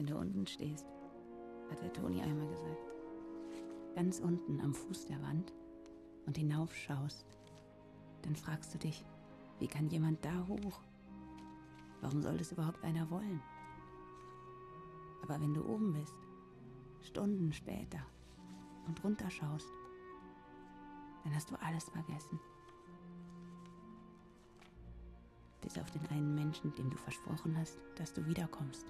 Wenn du unten stehst, hat der Toni einmal gesagt, ganz unten am Fuß der Wand und hinaufschaust, dann fragst du dich, wie kann jemand da hoch? Warum soll das überhaupt einer wollen? Aber wenn du oben bist, Stunden später, und runterschaust, dann hast du alles vergessen. Bis auf den einen Menschen, dem du versprochen hast, dass du wiederkommst.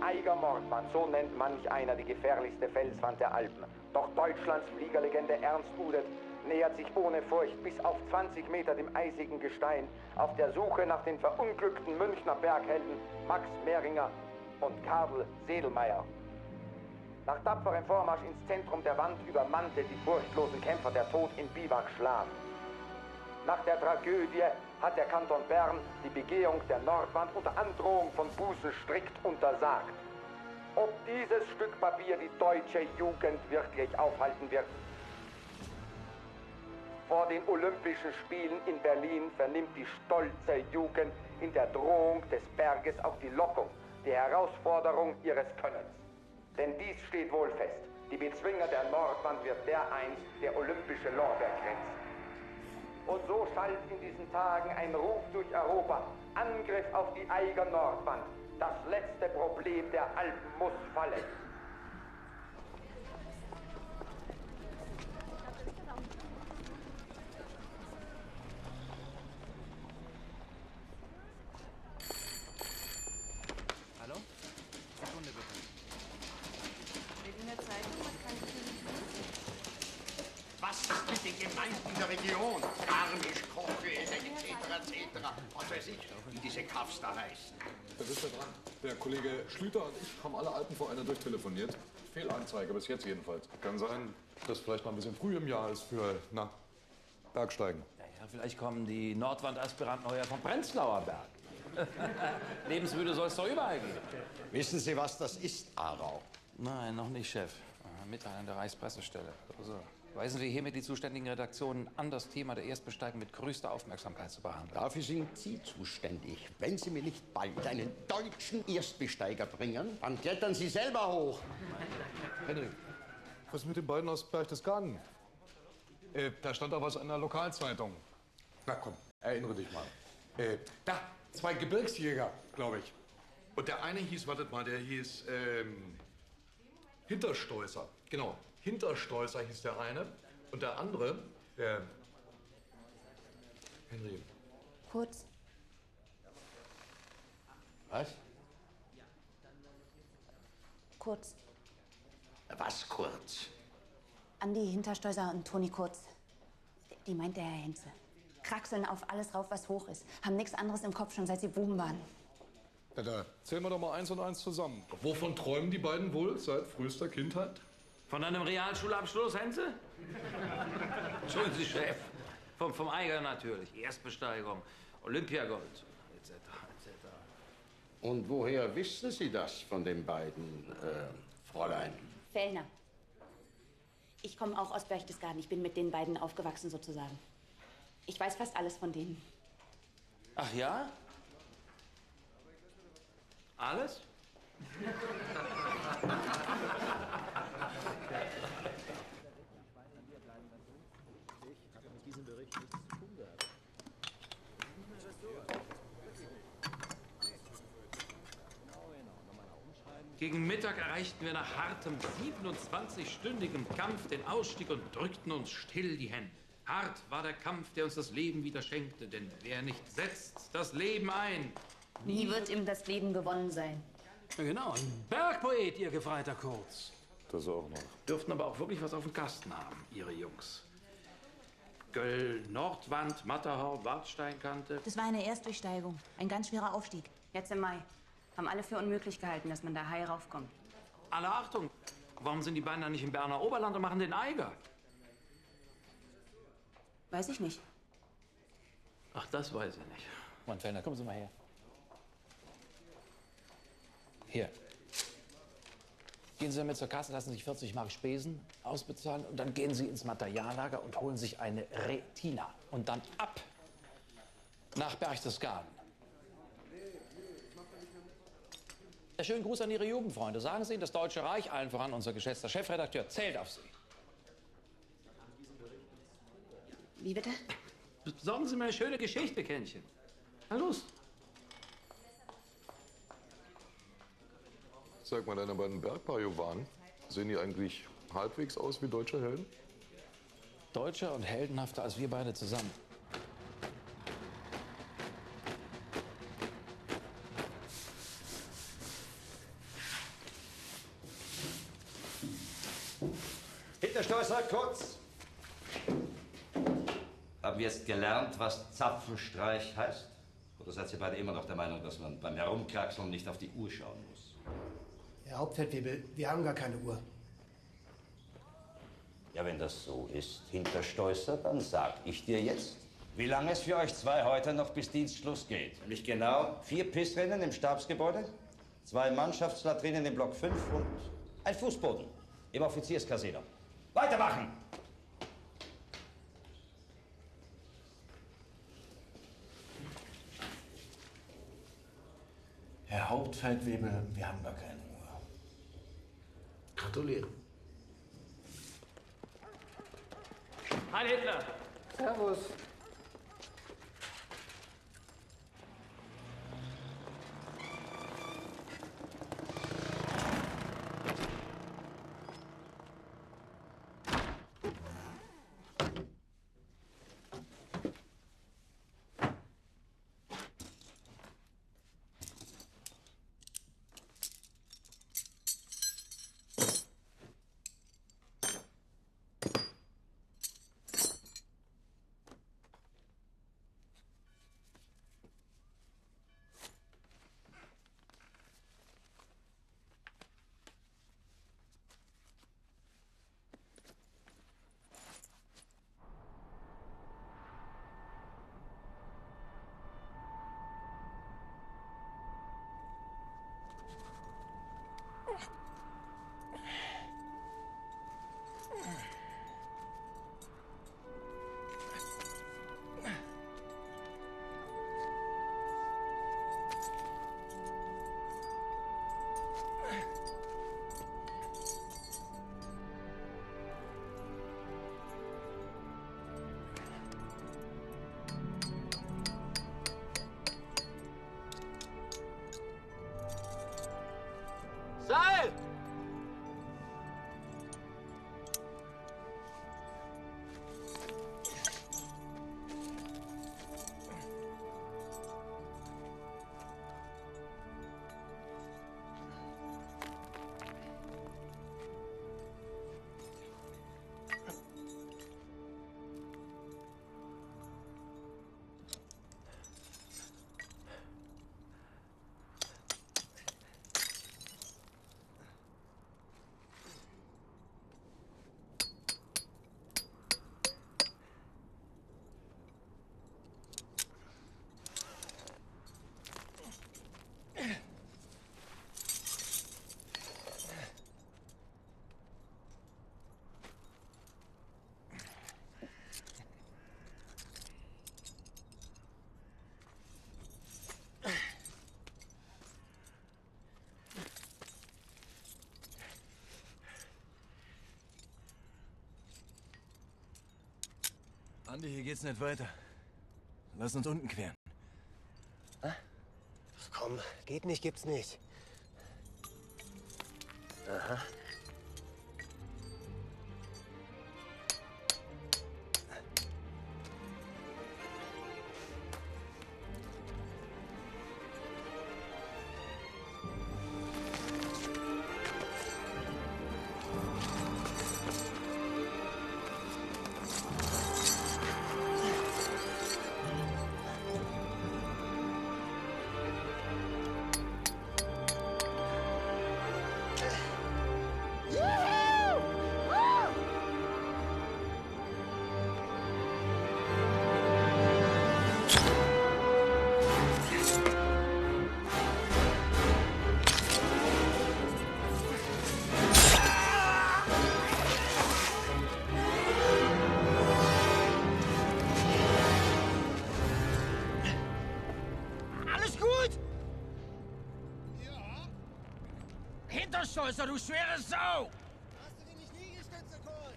Eiger-Nordwand, so nennt manch einer die gefährlichste Felswand der Alpen. Doch Deutschlands Fliegerlegende Ernst Udet nähert sich ohne Furcht bis auf 20 Meter dem eisigen Gestein auf der Suche nach den verunglückten Münchner Berghelden Max Mehringer und Karl Sedelmeier. Nach tapferem Vormarsch ins Zentrum der Wand übermannte die furchtlosen Kämpfer der Tod im Biwakschlaf. Nach der Tragödie hat der Kanton Bern die Begehung der Nordwand unter Androhung von Bußen strikt untersagt. Ob dieses Stück Papier die deutsche Jugend wirklich aufhalten wird? Vor den Olympischen Spielen in Berlin vernimmt die stolze Jugend in der Drohung des Berges auch die Lockung, die Herausforderung ihres Könnens. Denn dies steht wohl fest, die Bezwinger der Nordwand wird dereinst der olympische Lorbeerkranz. Und so schallt in diesen Tagen ein Ruf durch Europa, Angriff auf die Eiger-Nordwand. Das letzte Problem der Alpen muss fallen. Hallo? Sekunde bitte. Steht in der Zeitung, was kann ich für Sie tun? Was ist mit den Gemeinden der Region? Garmisch, Kochel, etc. Was weiß ich, wie diese Kaffs da heißen. Da bist du dran. Der Kollege Schlüter und ich haben alle Alpenvereine durchtelefoniert. Fehlanzeige, bis jetzt jedenfalls. Kann sein, dass vielleicht noch ein bisschen früh im Jahr ist für, Bergsteigen. Ja, vielleicht kommen die Nordwand-Aspiranten heuer vom Prenzlauer Berg. Lebensmüde soll es doch überall geben. Wissen Sie, was das ist, Aarau? Nein, noch nicht, Chef. Mitteilung der Reichspressestelle. Also, weisen wir hiermit die zuständigen Redaktionen an, das Thema der Erstbesteigung mit größter Aufmerksamkeit zu behandeln. Dafür sind Sie zuständig. Wenn Sie mir nicht bald einen deutschen Erstbesteiger bringen, dann klettern Sie selber hoch. Henrik, was ist mit den beiden aus Berchtesgaden? Da stand doch was in der Lokalzeitung. Na komm, erinnere dich mal. Da, 2 Gebirgsjäger, glaube ich. Und der eine hieß, wartet mal, der hieß Hinterstoißer. Genau, Hinterstoißer hieß der eine. Und der andere, der Henry. Kurz. Was? Kurz. Was kurz? Andi Hinterstoißer und Toni Kurz. Die meint der Herr Henze. Kraxeln auf alles rauf, was hoch ist. Haben nichts anderes im Kopf, schon seit sie Buben waren. Da zählen wir doch mal 1 und 1 zusammen. Wovon träumen die beiden wohl seit frühester Kindheit? Von einem Realschulabschluss, Henze? Entschuldigen Sie, Chef. Vom Eiger natürlich. Erstbesteigung, Olympiagold, etc. etc. Und woher wissen Sie das von den beiden, Fräulein? Fellner. Ich komme auch aus Berchtesgaden. Ich bin mit den beiden aufgewachsen, sozusagen. Ich weiß fast alles von denen. Ach ja? Alles? Gegen Mittag erreichten wir nach hartem 27-stündigem Kampf den Ausstieg und drückten uns still die Hände. Hart war der Kampf, der uns das Leben wieder schenkte, denn wer nicht setzt das Leben ein, Nie wird ihm das Leben gewonnen sein. Ja, genau, ein Bergpoet, ihr Gefreiter Kurz. Das auch noch. dürften aber auch wirklich was auf dem Kasten haben, ihre Jungs. Göll, Nordwand, Matterhorn, Wartsteinkante. Das war eine Erstbesteigung. Ein ganz schwerer Aufstieg. Jetzt im Mai. Haben alle für unmöglich gehalten, dass man da heil raufkommt. Alle Achtung! Warum sind die beiden dann nicht im Berner Oberland und machen den Eiger? Weiß ich nicht. Ach, das weiß ich nicht. Mann, Fellner, kommen Sie mal her. Hier. Gehen Sie damit zur Kasse, lassen sich 40 Mark Spesen ausbezahlen und dann gehen Sie ins Materiallager und holen sich eine Retina. Und dann ab nach Berchtesgaden. Ja, schönen Gruß an Ihre Jugendfreunde. Sagen Sie ihnen, das Deutsche Reich, allen voran unser geschätzter Chefredakteur, zählt auf Sie. Wie bitte? Besorgen Sie mir eine schöne Geschichte, Kännchen. Na los. Sag mal, deine beiden Bergpajovaren, sehen die eigentlich halbwegs aus wie deutsche Helden? Deutscher und heldenhafter als wir beide zusammen. Hinterstoßer, kurz. Haben wir jetzt gelernt, was Zapfenstreich heißt? Oder seid ihr beide immer noch der Meinung, dass man beim Herumkraxeln nicht auf die Uhr schauen muss? Herr Hauptfeldwebel, wir haben gar keine Uhr. Ja, wenn das so ist, Hinterstoßer, dann sag ich dir jetzt, wie lange es für euch zwei heute noch bis Dienstschluss geht. Nämlich genau 4 Pissrennen im Stabsgebäude, 2 Mannschaftslatrinen im Block 5 und ein Fußboden im Offizierscasino. Weitermachen! Herr Hauptfeldwebel, wir haben gar keine Uhr. Gratuliere. Heil Hitler! Servus. Seil! Andi, hier geht's nicht weiter. Lass uns unten queren. Ach, komm, geht nicht, gibt's nicht. Aha. Hinterstolzer, du schwere Sau! Hast du dir nicht Liegestütze kurz?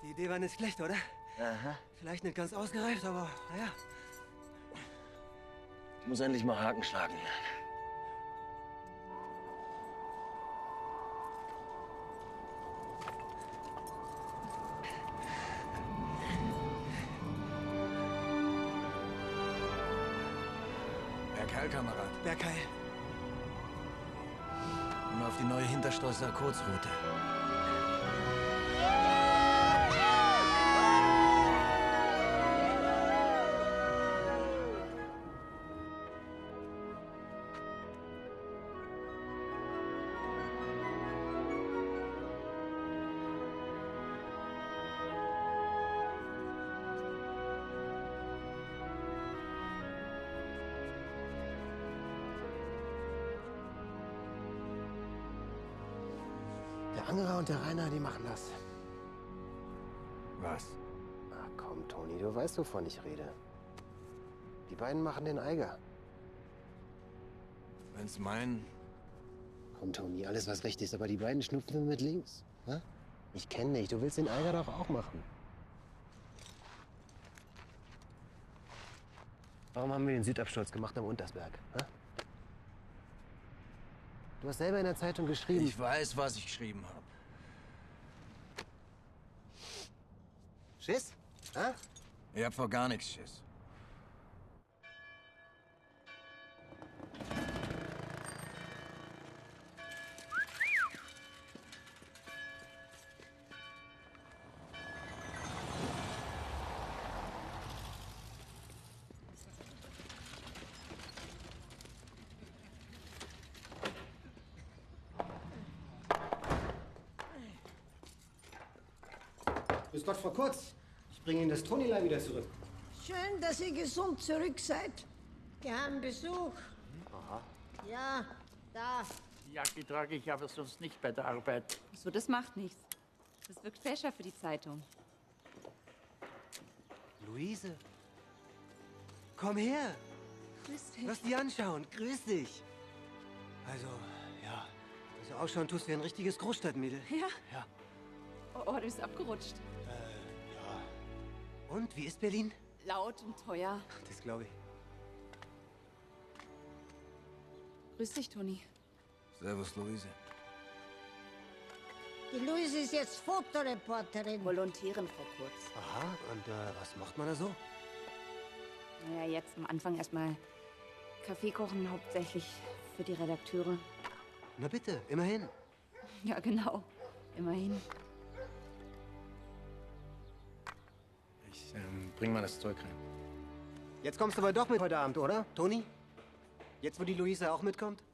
Die Idee war nicht schlecht, oder? Aha. Vielleicht nicht ganz ausgereift, aber naja. Ich muss endlich mal Haken schlagen. Bergheil, Kamerad. Bergheil. Und auf die neue Hinterstolzer Kurzroute. Der Angerer und der Rainer, die machen das. Was? Ach komm, Toni, du weißt, wovon ich rede. Die beiden machen den Eiger. Wenn's meinen. Komm, Toni, alles was recht ist, aber die beiden schnupfen mit links. Ha? Ich kenne dich, du willst den Eiger doch auch machen. Warum haben wir den Südabsturz gemacht am Untersberg? Ha? Du hast selber in der Zeitung geschrieben. Ich weiß, was ich geschrieben habe. Schiss? Ha? Ich hab vor gar nichts Schiss. Grüß Gott, Frau Kurz. Ich bringe Ihnen das Tonilein wieder zurück. Schön, dass ihr gesund zurück seid. Wir haben Besuch. Aha. Ja, da. Die Jacke trage ich aber sonst nicht bei der Arbeit. So, das macht nichts. Das wirkt fescher für die Zeitung. Luise. Komm her. Grüß dich. Lass dich anschauen. Grüß dich. Also, ja. Also ausschauen tust wie ein richtiges Großstadtmädel. Ja? Ja. Oh, du bist abgerutscht. Ja. Und, wie ist Berlin? Laut und teuer. Das glaube ich. Grüß dich, Toni. Servus, Luise. Die Luise ist jetzt Fotoreporterin. Volontärin, Frau Kurz. Aha, und was macht man da so? Naja, jetzt am Anfang erstmal Kaffee kochen, hauptsächlich für die Redakteure. Na bitte, immerhin. Ja, genau. Immerhin. Ich bring mal das Zeug rein. Jetzt kommst du aber doch mit heute Abend, oder, Toni? Jetzt, wo die Luise auch mitkommt?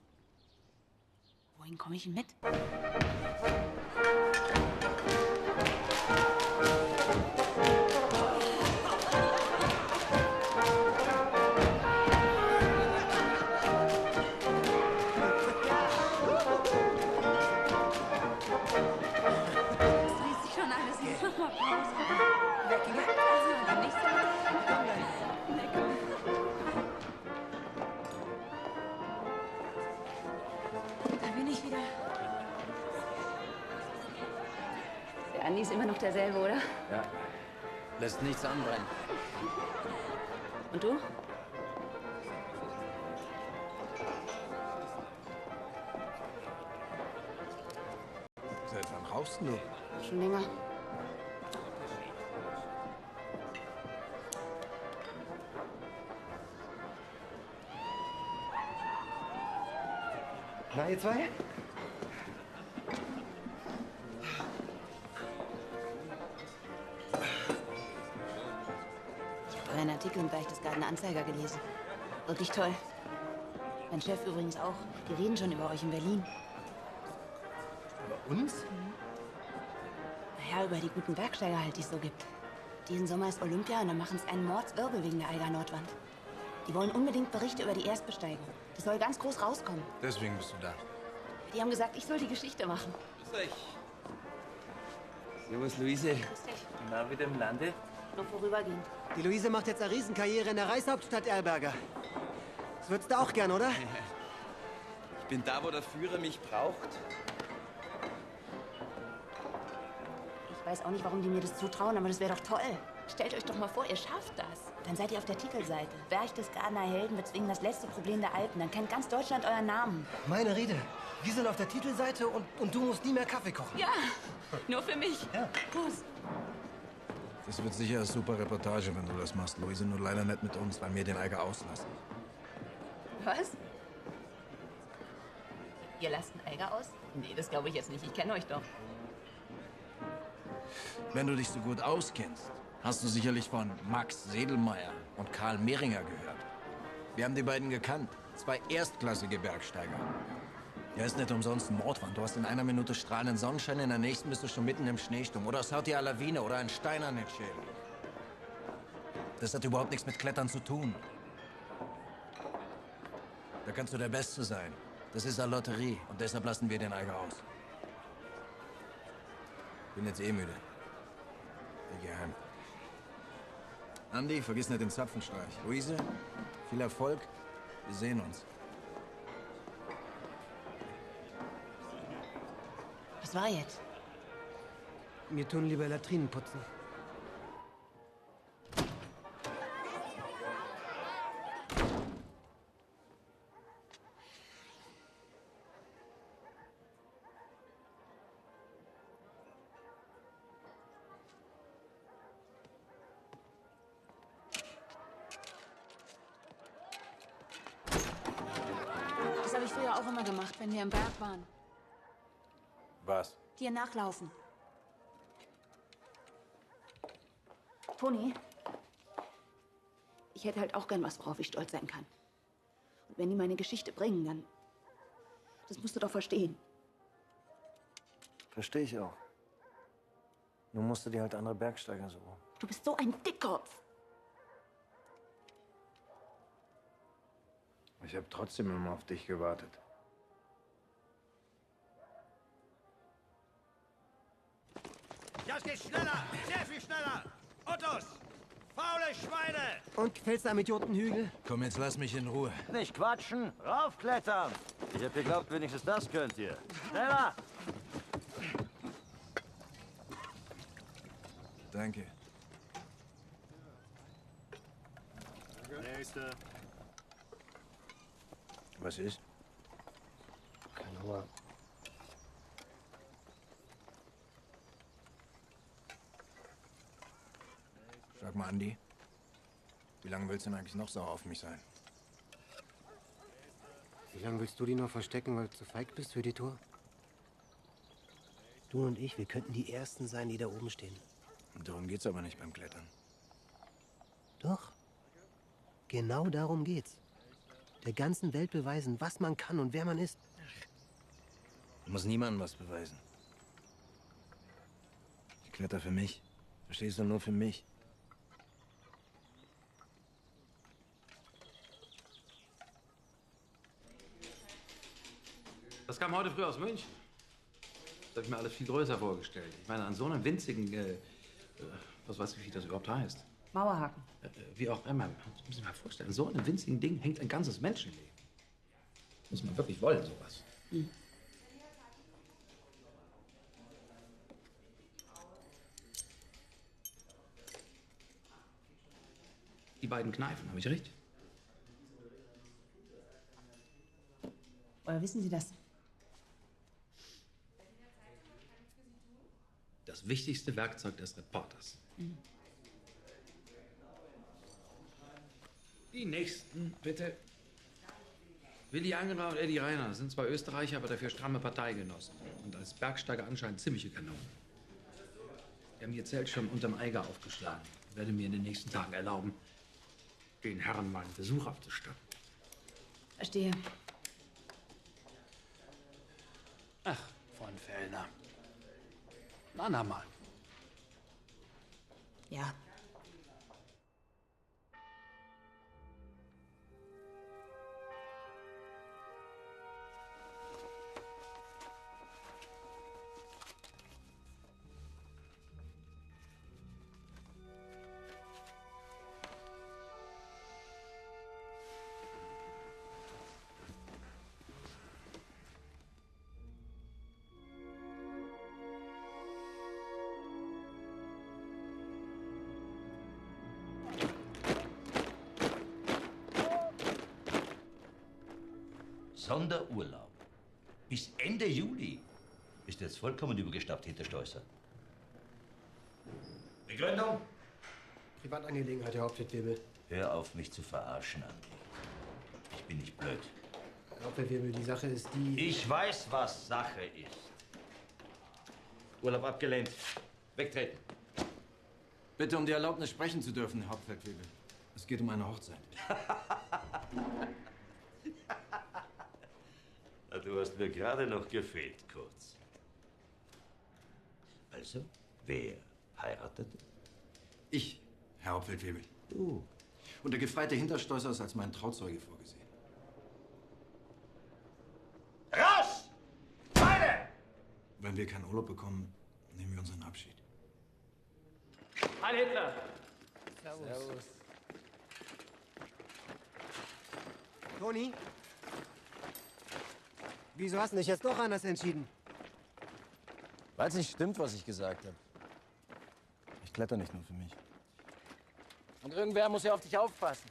Wohin komme ich denn mit? Andi ist immer noch derselbe, oder? Ja. Lässt nichts anbrennen. Und du? Seit wann rauchst du? Schon länger. Na, ihr zwei? Euren Artikel im Berchtesgadener Anzeiger gelesen. Wirklich toll. Mein Chef übrigens auch. Die reden schon über euch in Berlin. Über uns? Naja, über die guten Bergsteiger halt, die es so gibt. Diesen Sommer ist Olympia und dann machen sie einen Mordswirbel wegen der Eiger Nordwand. Die wollen unbedingt Berichte über die Erstbesteigung. Das soll ganz groß rauskommen. Deswegen bist du da. Die haben gesagt, ich soll die Geschichte machen. Grüß euch. Servus, Luise. Na, wieder im Lande? Nur vorübergehend. Die Luise macht jetzt eine Riesenkarriere in der Reichshauptstadt Erberger. Das würdest du auch gern, oder? Ich bin da, wo der Führer mich braucht. Ich weiß auch nicht, warum die mir das zutrauen, aber das wäre doch toll. Stellt euch doch mal vor, ihr schafft das. Dann seid ihr auf der Titelseite. Berchtesgadener Helden bezwingen das letzte Problem der Alpen. Dann kennt ganz Deutschland euren Namen. Meine Rede. Wir sind auf der Titelseite und du musst nie mehr Kaffee kochen. Ja, nur für mich. Ja. Prost. Das wird sicher eine super Reportage, wenn du das machst, Luise. Nur leider nicht mit uns, weil wir den Eiger auslassen. Was? Ihr lasst einen Eiger aus? Nee, das glaube ich jetzt nicht. Ich kenne euch doch. Wenn du dich so gut auskennst, hast du sicherlich von Max Sedelmeier und Karl Mehringer gehört. Wir haben die beiden gekannt. 2 erstklassige Bergsteiger. Ja, ist nicht umsonst ein Mordwand. Du hast in einer Minute strahlenden Sonnenschein, in der nächsten bist du schon mitten im Schneesturm. Oder es haut dir eine Lawine oder ein Stein an den Schädel. Das hat überhaupt nichts mit Klettern zu tun. Da kannst du der Beste sein. Das ist eine Lotterie und deshalb lassen wir den Eiger aus. Bin jetzt eh müde. Ich geh heim. Andi, vergiss nicht den Zapfenstreich. Luise, viel Erfolg. Wir sehen uns. Was war jetzt? Wir tun lieber Latrinen putzen. Das habe ich früher auch immer gemacht, wenn wir im Berg waren. Was? Dir nachlaufen. Toni, ich hätte halt auch gern was, worauf ich stolz sein kann. Und wenn die meine Geschichte bringen, dann... Das musst du doch verstehen. Verstehe ich auch. Nur musst du dir halt andere Bergsteiger suchen. Du bist so ein Dickkopf. Ich habe trotzdem immer auf dich gewartet. Ja, es geht schneller! Sehr viel schneller! Ottos! Faule Schweine! Und gefällt's am Idiotenhügel? Komm, jetzt lass mich in Ruhe. Nicht quatschen, raufklettern. Ich hab geglaubt, wenigstens das könnt ihr. Schneller! Danke. Nächste. Was ist? Kein Hunger. Sag mal, Andi. Wie lange willst du denn eigentlich noch sauer auf mich sein? Wie lange willst du die noch verstecken, weil du zu feig bist für die Tour? Du und ich, wir könnten die Ersten sein, die da oben stehen. Und darum geht's aber nicht beim Klettern. Doch. Genau darum geht's. Der ganzen Welt beweisen, was man kann und wer man ist. Du musst niemandem was beweisen. Ich kletter für mich. Verstehst du, nur für mich. Das kam heute früh aus München. Das habe ich mir alles viel größer vorgestellt. Ich meine, an so einem winzigen, was weiß ich, wie das überhaupt heißt. Mauerhaken. Wie auch immer. Das muss ich mir mal vorstellen. An so einem winzigen Ding hängt ein ganzes Menschenleben. Muss man wirklich wollen, sowas. Hm. Die beiden Kneifen, habe ich recht? Oder wissen Sie das? Das wichtigste Werkzeug des Reporters. Mhm. Die nächsten, bitte. Willi Angerer und Eddie Reiner sind zwar Österreicher, aber dafür stramme Parteigenossen. Und als Bergsteiger anscheinend ziemliche Kanonen. Die haben ihr Zelt schon unterm Eiger aufgeschlagen. Ich werde mir in den nächsten Tagen erlauben, den Herren mal einen Besuch abzustatten. Verstehe. Ach, von Fellner. Ein andermal. Ja. Sonderurlaub. Bis Ende Juli. Bist du jetzt vollkommen übergeschnappt, Hinterstoßer? Begründung? Privatangelegenheit, Herr Hauptfeldwebel. Hör auf, mich zu verarschen, Andi. Ich bin nicht blöd. Herr Hauptfeldwebel, die Sache ist die... Ich weiß, was Sache ist. Urlaub abgelehnt. Wegtreten. Bitte um die Erlaubnis, sprechen zu dürfen, Herr Hauptfeldwebel. Es geht um eine Hochzeit. Du hast mir gerade noch gefehlt, kurz. Also, wer heiratet? Ich, Herr Hauptfeldwebel. Du. Und der gefreite Hinterstoßer ist als mein Trauzeuge vorgesehen. Raus! Beide! Wenn wir keinen Urlaub bekommen, nehmen wir unseren Abschied. Heil Hitler! Servus. Toni? Wieso hast du dich jetzt doch anders entschieden? Weil es nicht stimmt, was ich gesagt habe. Ich kletter nicht nur für mich. Und irgendwer muss ja auf dich aufpassen.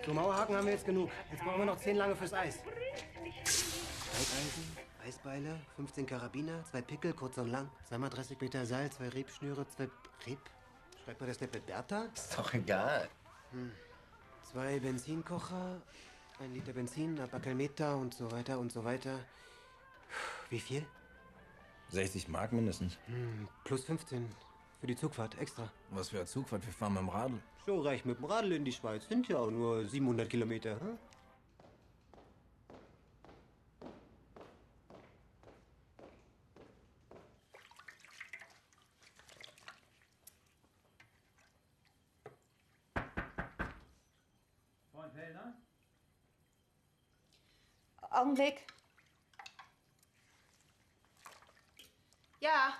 So, Mauerhaken haben wir jetzt genug. Jetzt brauchen wir noch 10 lange fürs Eis. Streiteisen, Eisbeile, 15 Karabiner, 2 Pickel, kurz und lang, 2x30 Meter Seil, 2 Rebschnüre, 2 Reb... Schreibt man das nicht mit Bertha? Ist doch egal. 2 Benzinkocher, 1 Liter Benzin, ein Backelmeter und so weiter und so weiter. Wie viel? 60 Mark mindestens. Plus 15 für die Zugfahrt, extra. Was für eine Zugfahrt? Wir fahren mit dem Radl. So reicht mit dem Radl in die Schweiz. Sind ja auch nur 700 Kilometer. Hm? Freund Fellner? Augenblick. Ja.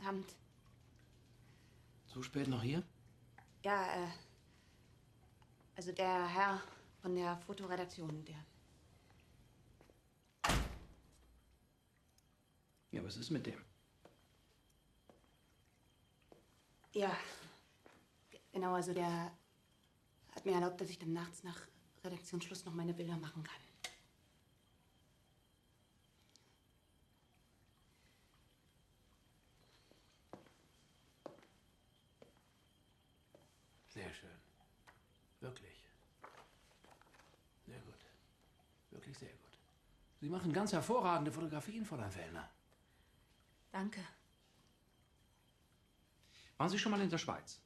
Abend. So spät noch hier? Ja, also der Herr von der Fotoredaktion, der... Ja, was ist mit dem? Ja, genau, also der hat mir erlaubt, dass ich dann nachts nach Redaktionsschluss noch meine Bilder machen kann. Sehr schön. Wirklich. Sehr gut. Wirklich sehr gut. Sie machen ganz hervorragende Fotografien, Fräulein Fellner. Danke. Waren Sie schon mal in der Schweiz?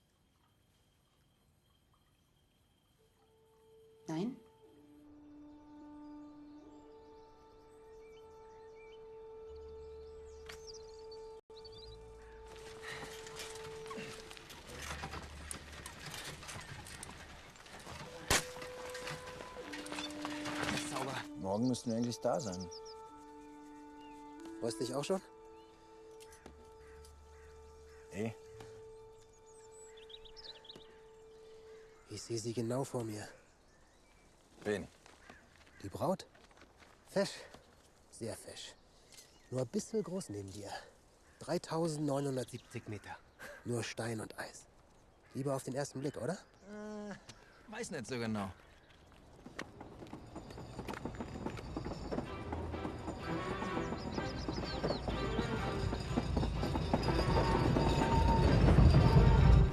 Nein? Sauber. Morgen müssten wir eigentlich da sein. Freust dich auch schon? Ey. Ich sehe sie genau vor mir. Wen? Die Braut? Fesch. Sehr fesch. Nur ein bisschen groß neben dir. 3970 Meter. Nur Stein und Eis. Lieber auf den ersten Blick, oder? Weiß nicht so genau.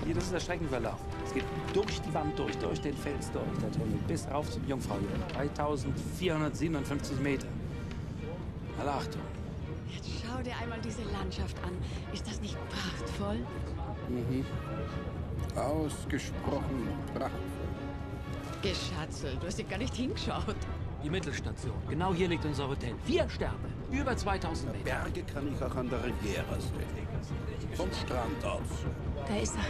Hier, das ist der Streckenverlauf. Es geht durch die Wand durch den Fels durch, der Tunnel, bis rauf zum Jungfraujäger. 3457 Meter. Alle Achtung. Jetzt schau dir einmal diese Landschaft an. Ist das nicht prachtvoll? Mhm. Ausgesprochen prachtvoll. Geschatzelt, du hast dir gar nicht hingeschaut. Die Mittelstation. Genau hier liegt unser Hotel. 4 Sterne. Über 2000 Meter. Berge kann ich auch an der Riviera sehen. Vom Strand aus. Da ist er.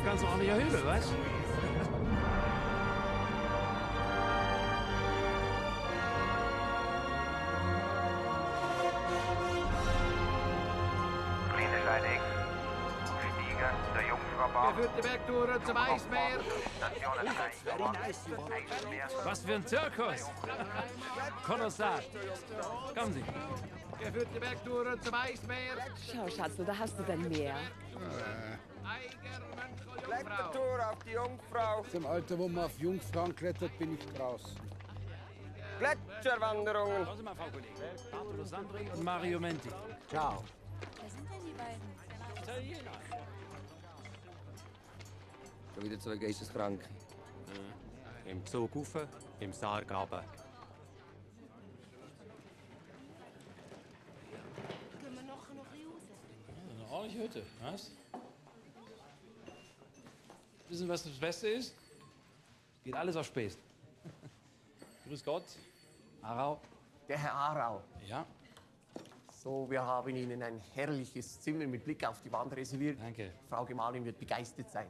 Ganz ordentlicher Hügel, weißt du? Klinische 1X. Stiege der Jungfrau Geführte Bergtouren zum Eismeer. Was für ein Zirkus! Kolossal. Kommen Sie. Geführte Bergtouren zum Eismeer. Schau, Schatzel, da hast du dein Meer. Klettertour auf die Jungfrau. Zum Alter, wo man auf Jungfrauen klettert, bin ich raus. Gletscherwanderungen. Schauen Sie mal, Frau Kollegin. Bartolo Sandri und Mario Menti. Ciao. Wer sind denn die beiden? Italiener. Schon wieder zwei Geisteskranke. Im Zug rauf, im Sarg runter. Können wir noch ein bisschen raus? Eine ordentliche Hütte, was? Wissen, was das Beste ist? Geht alles auf Späß. Grüß Gott. Arau. Der Herr Arau. Ja. So, wir haben Ihnen ein herrliches Zimmer mit Blick auf die Wand reserviert. Danke. Frau Gemahlin wird begeistert sein.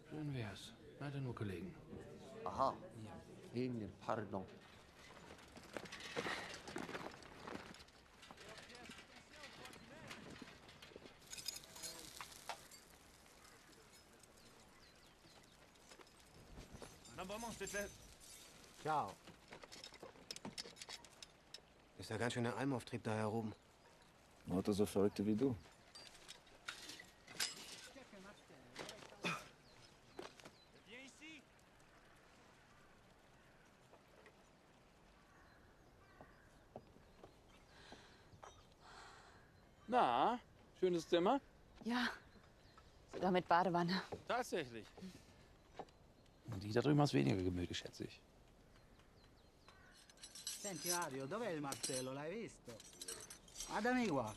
Schön wär's. Leider nur Kollegen. Aha. Ihnen, pardon. Ciao. Ist ja ganz schön der Almauftrieb da heroben. Lauter so Verrückte wie du. Na, schönes Zimmer? Ja, sogar mit Badewanne. Tatsächlich. Und die da drüben hast weniger gemütlich, schätze ich. Senti Mario, dov'è il martello? L'hai visto? Guardami qua.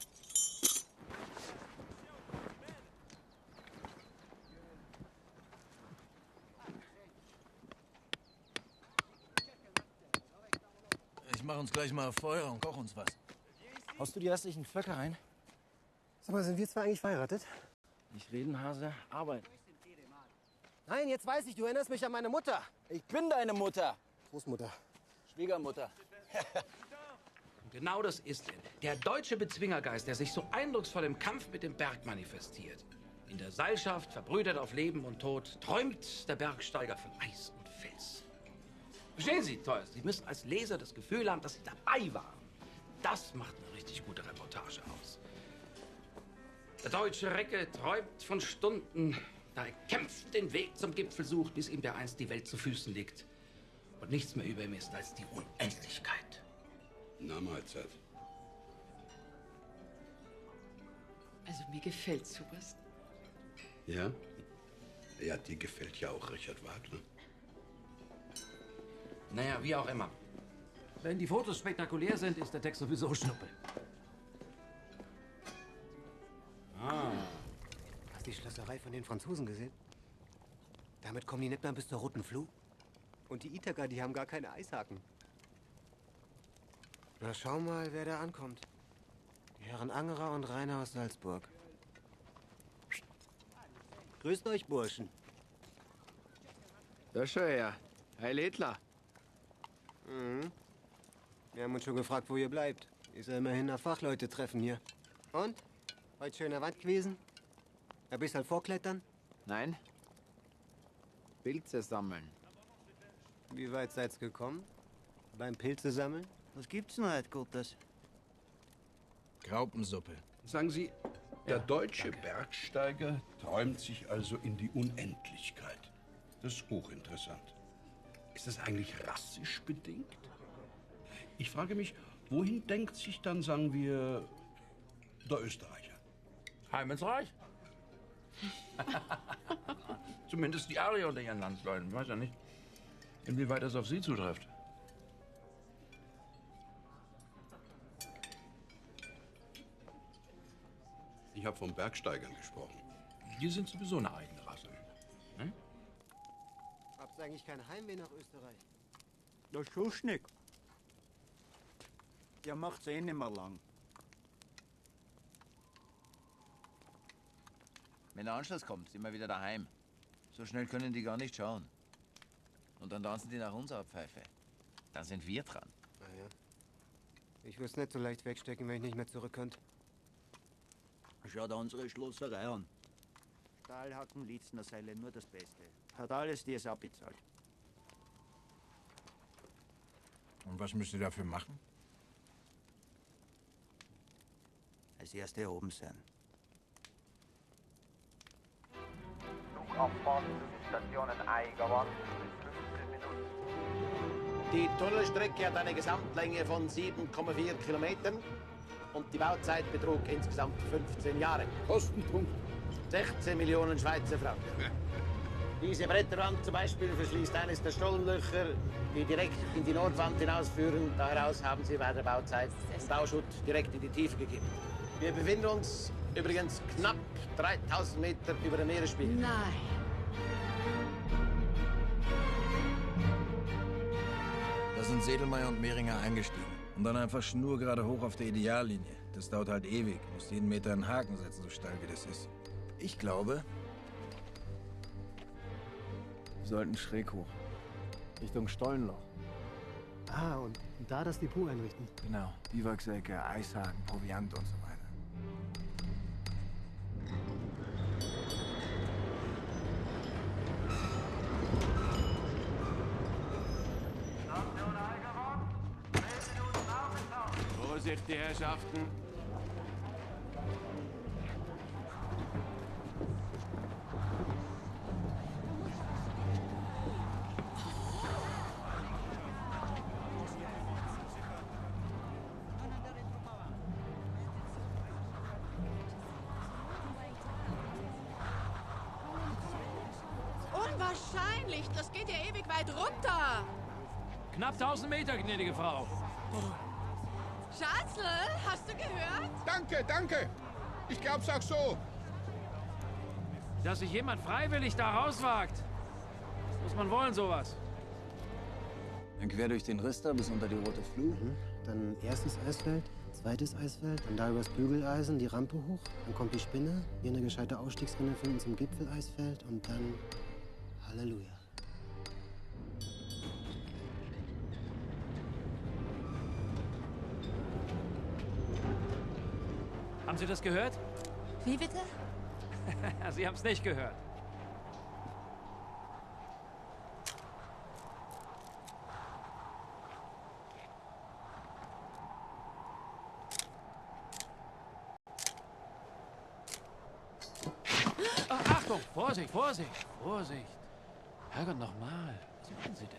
Ich mach uns gleich mal Feuer und koch uns was. Haust du die restlichen Pflöcke rein? Sag mal, sind wir zwei eigentlich verheiratet? Nicht reden, Hase, arbeiten. Nein, jetzt weiß ich, du erinnerst mich an meine Mutter. Ich bin deine Mutter. Großmutter. Schwiegermutter. Und genau das ist er. Der deutsche Bezwingergeist, der sich so eindrucksvoll im Kampf mit dem Berg manifestiert. In der Seilschaft, verbrüdert auf Leben und Tod, träumt der Bergsteiger von Eis und Fels. Verstehen Sie, Teuers, Sie müssen als Leser das Gefühl haben, dass Sie dabei waren. Das macht eine richtig gute Reportage aus. Der deutsche Recke träumt von Stunden, da er kämpft, den Weg zum Gipfel sucht, bis ihm dereinst die Welt zu Füßen liegt und nichts mehr über ihm ist als die Unendlichkeit. Na, Mahlzeit. Also mir gefällt sowas. Ja? Ja, dir gefällt ja auch Richard Wagner. Naja, wie auch immer. Wenn die Fotos spektakulär sind, ist der Text sowieso Schnuppe. Ah. Hast du die Schlosserei von den Franzosen gesehen? Damit kommen die nicht mehr bis zur Roten Fluh. Und die Ithaka, die haben gar keine Eishaken. Na, schau mal, wer da ankommt. Die Herren Angerer und Rainer aus Salzburg. Grüßt euch, Burschen. Da schau her. Heil Hitler. Mhm. Wir haben uns schon gefragt, wo ihr bleibt. Ist ja immerhin nach Fachleute treffen hier. Und? Heute schön an der Wand gewesen? Ein bisschen vorklettern? Nein. Pilze sammeln. Wie weit seid's gekommen? Beim Pilze sammeln? Was gibt's denn heute Gutes? Graupensuppe. Sagen Sie, der deutsche Bergsteiger träumt sich also in die Unendlichkeit. Das ist hochinteressant. Ist das eigentlich rassisch bedingt? Ich frage mich, wohin denkt sich dann, sagen wir, der Österreicher? Heim ins Reich. Zumindest die Arier unter ihren Landsleuten. Ich weiß ja nicht, inwieweit das auf Sie zutrifft. Ich habe von Bergsteigern gesprochen. Die sind sowieso eine eigene Rasse. Hm? Habt ihr eigentlich kein Heimweh nach Österreich? Das tust nicht. Der macht's eh nicht mehr lang. Wenn der Anschluss kommt, sind wir wieder daheim. So schnell können die gar nicht schauen. Und dann tanzen die nach unserer Pfeife. Dann sind wir dran. Naja. Ich würde es nicht so leicht wegstecken, wenn ich nicht mehr zurück könnte. Schau dir unsere Schlosserei an. Stahlhaken, Lietzner-Seile, nur das Beste. Hat alles dir es abbezahlt. Und was müsst ihr dafür machen? Als Erste oben sein. Zugabfahrt zu Stationen Eigerwand bis 15 Minuten. Die Tunnelstrecke hat eine Gesamtlänge von 7,4 Kilometern und die Bauzeit betrug insgesamt 15 Jahre. Kostenpunkt? 16 Millionen Schweizer Franken. Diese Bretterwand zum Beispiel verschließt eines der Stollenlöcher, die direkt in die Nordwand hinausführen. Daraus haben sie bei der Bauzeit den Bauschutt direkt in die Tiefe gegeben. Wir befinden uns übrigens knapp 3000 Meter über dem Meeresspiegel. Nein. Da sind Sedelmeier und Mehringer eingestiegen. Und dann einfach schnurgerade hoch auf der Ideallinie. Das dauert halt ewig. Muss jeden Meter einen Haken setzen, so steil wie das ist. Ich glaube... Wir sollten schräg hoch. Richtung Stollenloch. Ah, und da das Depot einrichten. Genau. Biwaksäcke, Eishaken, Proviant und so weiter. Vorsicht, die Herrschaften. Unwahrscheinlich, das geht ja ewig weit runter. Knapp 1000 Meter, gnädige Frau. Schatzl, hast du gehört? Danke, danke. Ich glaub's auch so. Dass sich jemand freiwillig da rauswagt. Muss man wollen, sowas. Dann quer durch den Rister bis unter die Rote Fluh. Dann erstes Eisfeld, zweites Eisfeld, dann da übers Bügeleisen die Rampe hoch, dann kommt die Spinne, hier eine gescheite Ausstiegsrinne finden zum Gipfeleisfeld und dann Halleluja. Haben Sie das gehört? Wie bitte? Sie haben es nicht gehört. Achtung! Vorsicht, Vorsicht, Vorsicht! Herrgott, nochmal. Was machen Sie denn?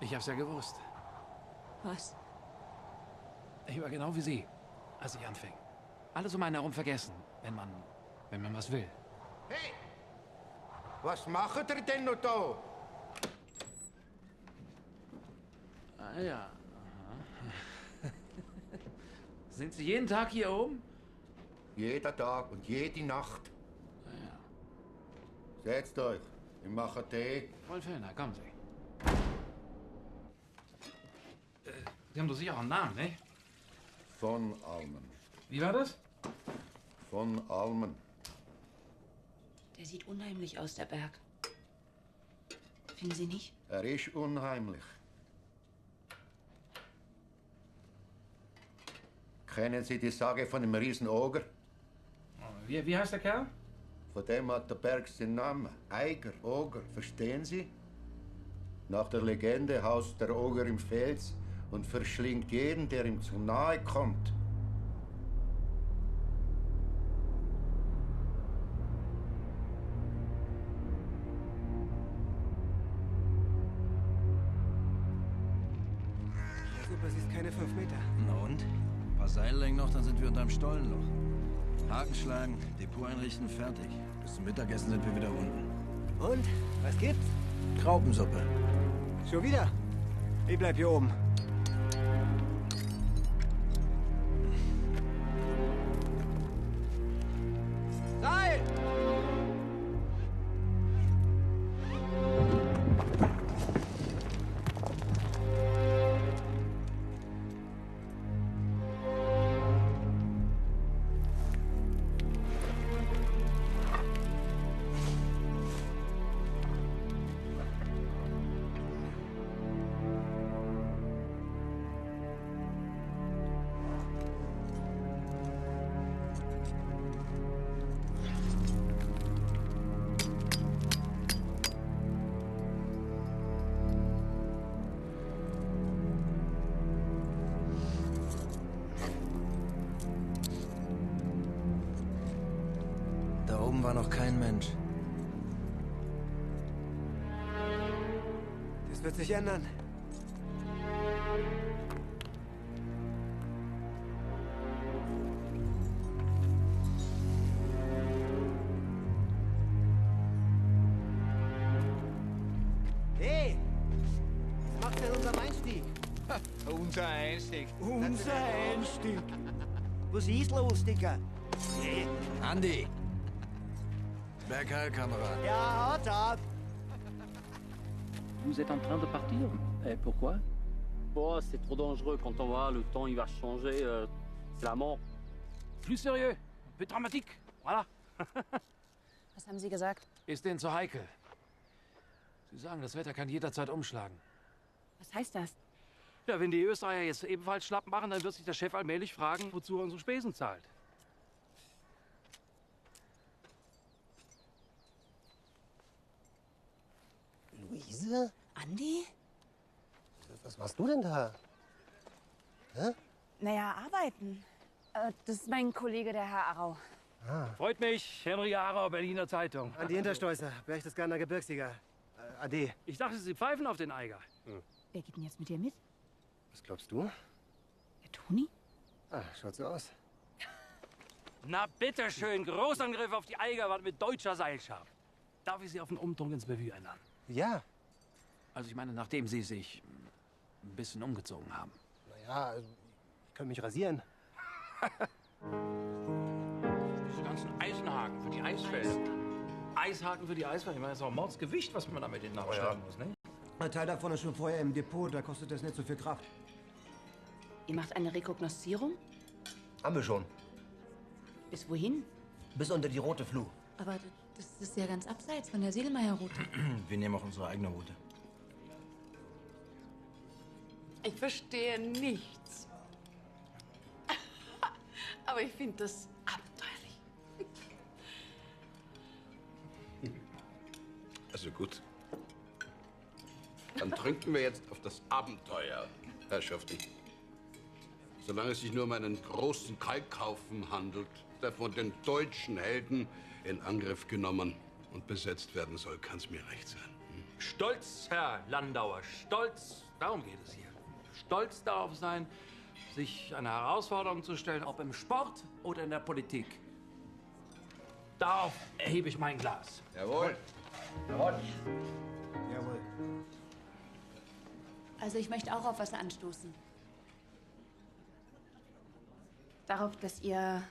Ich hab's ja gewusst. Was? Ich war genau wie Sie, als ich anfing. Alles um einen herum vergessen, wenn man was will. Hey! Was macht ihr denn noch da? Ah ja. Aha. Sind Sie jeden Tag hier oben? Jeder Tag und jede Nacht. Ja. Setzt euch, ich mache Tee. Voll Fellner, kommen Sie. Sie haben doch sicher auch einen Namen, ne? Von Almen. Wie war das? Von Almen. Der sieht unheimlich aus, der Berg. Finden Sie nicht? Er ist unheimlich. Kennen Sie die Sage von dem Riesenoger? Wie heißt der Kerl? Von dem hat der Berg seinen Namen. Eiger, Oger, verstehen Sie? Nach der Legende haust der Oger im Fels und verschlingt jeden, der ihm zu nahe kommt. Ja, super, es ist keine 5 Meter. Na und? Ein paar Seillängen noch, dann sind wir unterm Stollenloch. Haken schlagen, Depot einrichten, fertig. Bis zum Mittagessen sind wir wieder unten. Und? Was gibt's? Graupensuppe. Schon wieder? Ich bleib hier oben. Seil! oben war noch kein Mensch. Das wird sich ändern. Hey! Was macht denn unser Einstieg? Unser Einstieg. Unser Einstieg. Was ist los, Digga? Hey. Andi! Bergheil-Kamerad. Ja, haut ab! Vous êtes en train de partir. Et pourquoi? Oh, c'est trop dangereux. Quand on voit le temps, il va changer. C'est la mort. Plus sérieux. Un peu dramatique. Voilà. Was haben Sie gesagt? Ist denen zu heikel. Sie sagen, das Wetter kann jederzeit umschlagen. Was heißt das? Ja, wenn die Österreicher jetzt ebenfalls schlapp machen, dann wird sich der Chef allmählich fragen, wozu er unsere Spesen zahlt. Luise? Andi? Was machst du denn da? Hä? Naja, arbeiten. Das ist mein Kollege, der Herr Arau. Freut mich, Henry Arau, Berliner Zeitung. Andi Hinterstoißer, Berchtesgadener Gebirgssieger. Ade. Ich dachte, Sie pfeifen auf den Eiger. Wer geht denn jetzt mit dir mit? Was glaubst du? Der Toni? Ah, schaut so aus. Na bitteschön, Großangriff auf die Eigerwand mit deutscher Seilschaft. Darf ich Sie auf einen Umtrunk ins Bevue ändern? Ja. Also ich meine, nachdem Sie sich ein bisschen umgezogen haben. Naja, also, ich kann mich rasieren. Diese ganzen Eisenhaken für die Eisfelder. Eishaken für die Eisfelder. Ich meine, das ist auch Mordsgewicht, was man da mit denen nachschlagen muss, ne? Ein Teil davon ist schon vorher im Depot, da kostet das nicht so viel Kraft. Ihr macht eine Rekognoszierung? Haben wir schon. Bis wohin? Bis unter die rote Fluh. Aber das ist ja ganz abseits von der Seelmeier-Route. Wir nehmen auch unsere eigene Route. Ich verstehe nichts. Aber ich finde das abenteuerlich. Also gut. Dann trinken wir jetzt auf das Abenteuer, Herrschaften. Solange es sich nur um einen großen Kalkhaufen handelt, der von den deutschen Helden in Angriff genommen und besetzt werden soll, kann es mir recht sein. Stolz, Herr Landauer, stolz. Darum geht es hier. Stolz darauf sein, sich einer Herausforderung zu stellen, ob im Sport oder in der Politik. Darauf erhebe ich mein Glas. Jawohl. Jawohl. Jawohl. Also ich möchte auch auf was anstoßen. Darauf, dass ihr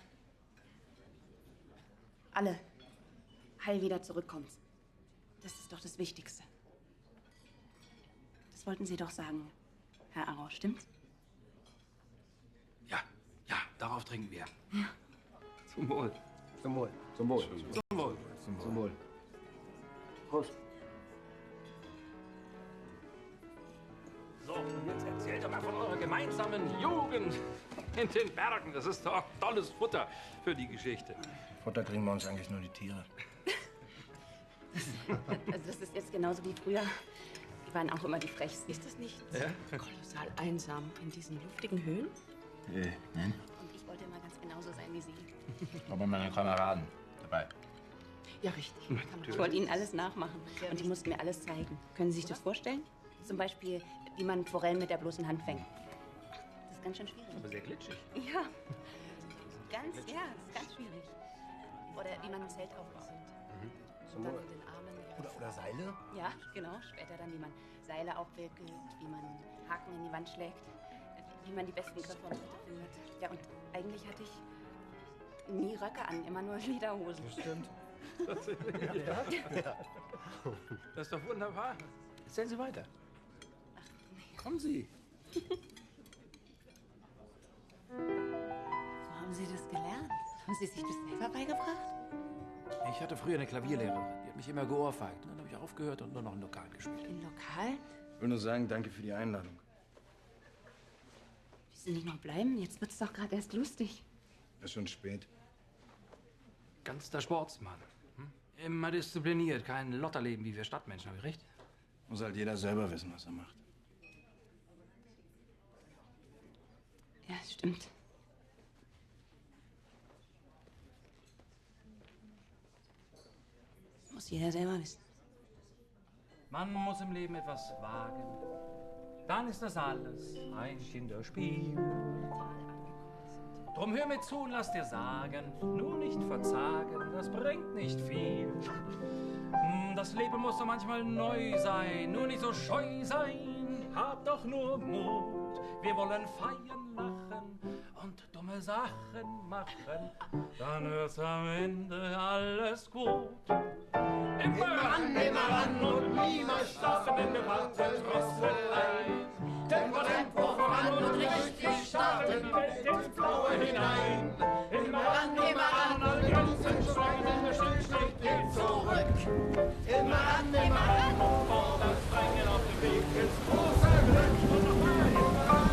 alle heil wieder zurückkommt. Das ist doch das Wichtigste. Das wollten Sie doch sagen, Herr Arau, stimmt's? Ja, darauf trinken wir. Ja. Zum Wohl. Zum Wohl. Zum Wohl. Zum Wohl. Zum Wohl. Prost. So, und jetzt erzählt doch mal von eurer gemeinsamen Jugend in den Bergen. Das ist doch tolles Futter für die Geschichte. Futter kriegen wir uns eigentlich nur die Tiere. Also das ist jetzt genauso wie früher. Die waren auch immer die Frechsten. Ist das nicht Ja? kolossal einsam in diesen luftigen Höhlen? Nein. Und ich wollte immer ganz genauso sein wie Sie. Aber meine Kameraden dabei. Ja, richtig. Ich wollte Ihnen alles nachmachen. Und die mussten mir alles zeigen. Können Sie sich das vorstellen? Zum Beispiel, wie man Forellen mit der bloßen Hand fängt. Das ist ganz schön schwierig. Aber sehr glitschig. Ja. Das ist ganz schwierig. Oder wie man ein Zelt aufbaut. Zum Dann Wohl. mit den Armen. Oder Seile? Ja, genau. Später dann, wie man Seile aufwickelt, wie man Haken in die Wand schlägt, wie man die besten Griffe und Schritte findet. Ja, und eigentlich hatte ich nie Röcke an, immer nur Lederhosen. Das stimmt. Das ist doch wunderbar. Erzählen Sie weiter. Kommen Sie. Wo haben Sie das gelernt? Haben Sie sich das selber beigebracht? Ich hatte früher eine Klavierlehrerin. Die hat mich immer geohrfeigt. Dann habe ich aufgehört und nur noch ein Lokal gespielt. Im Lokal? Ich will nur sagen, danke für die Einladung. Willst du nicht noch bleiben? Jetzt wird's doch gerade erst lustig. Ist schon spät. Ganz der Sportsmann. Immer diszipliniert. Kein Lotterleben wie wir Stadtmenschen, habe ich recht? Muss halt jeder selber wissen, was er macht. Ja, stimmt. muss jeder selber wissen. Man muss im Leben etwas wagen. Dann ist das alles ein Kinderspiel. Drum hör mir zu und lass dir sagen, nur nicht verzagen, das bringt nicht viel. Das Leben muss doch manchmal neu sein, nur nicht so scheu sein. Hab doch nur Mut, wir wollen feiern, lachen und dumme Sachen machen. Dann wird's am Ende alles gut. Immer an und niemals stoppen in Debatte, Drosselei. Tempo voran und richtig starten, die Welt ins Blaue hinein. Immer an und die ganzen Schweine, der Schritt geht zurück. Immer an und vorwärts rein auf dem Weg ins große Glück. Und nochmal, immer an.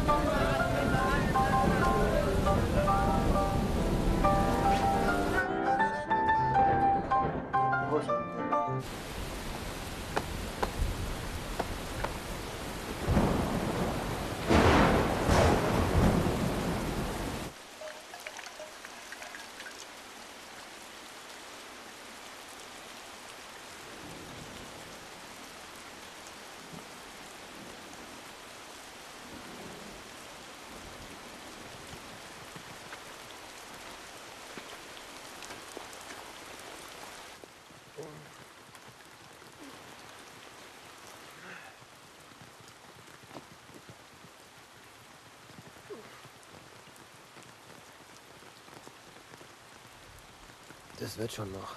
Das wird schon noch.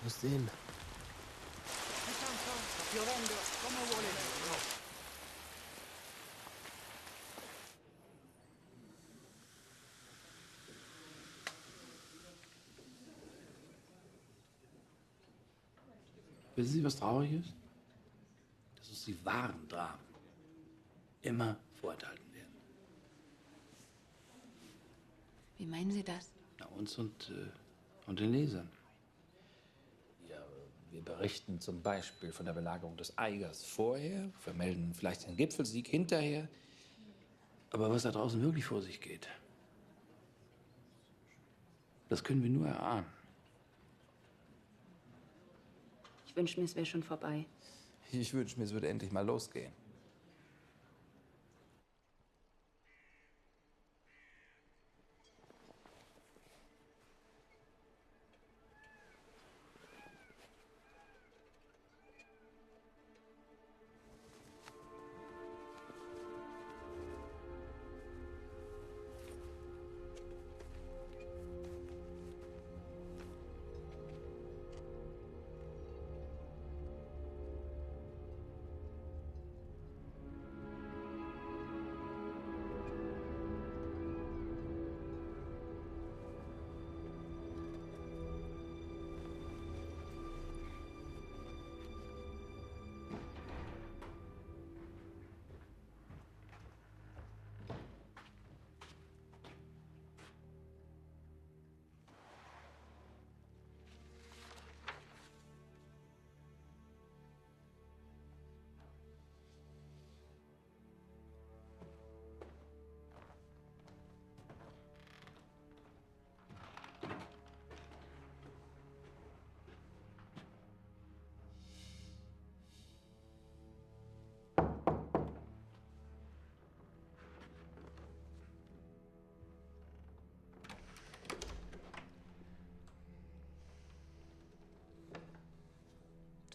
Muss sehen. Wissen Sie, was traurig ist? Dass uns die wahren Dramen immer vorenthalten werden. Wie meinen Sie das? Na, uns und den Lesern. Ja, wir berichten zum Beispiel von der Belagerung des Eigers vorher, vermelden vielleicht den Gipfelsieg hinterher. Aber was da draußen wirklich vor sich geht, das können wir nur erahnen. Ich wünsche mir, es wäre schon vorbei. Ich wünsche mir, es würde endlich mal losgehen.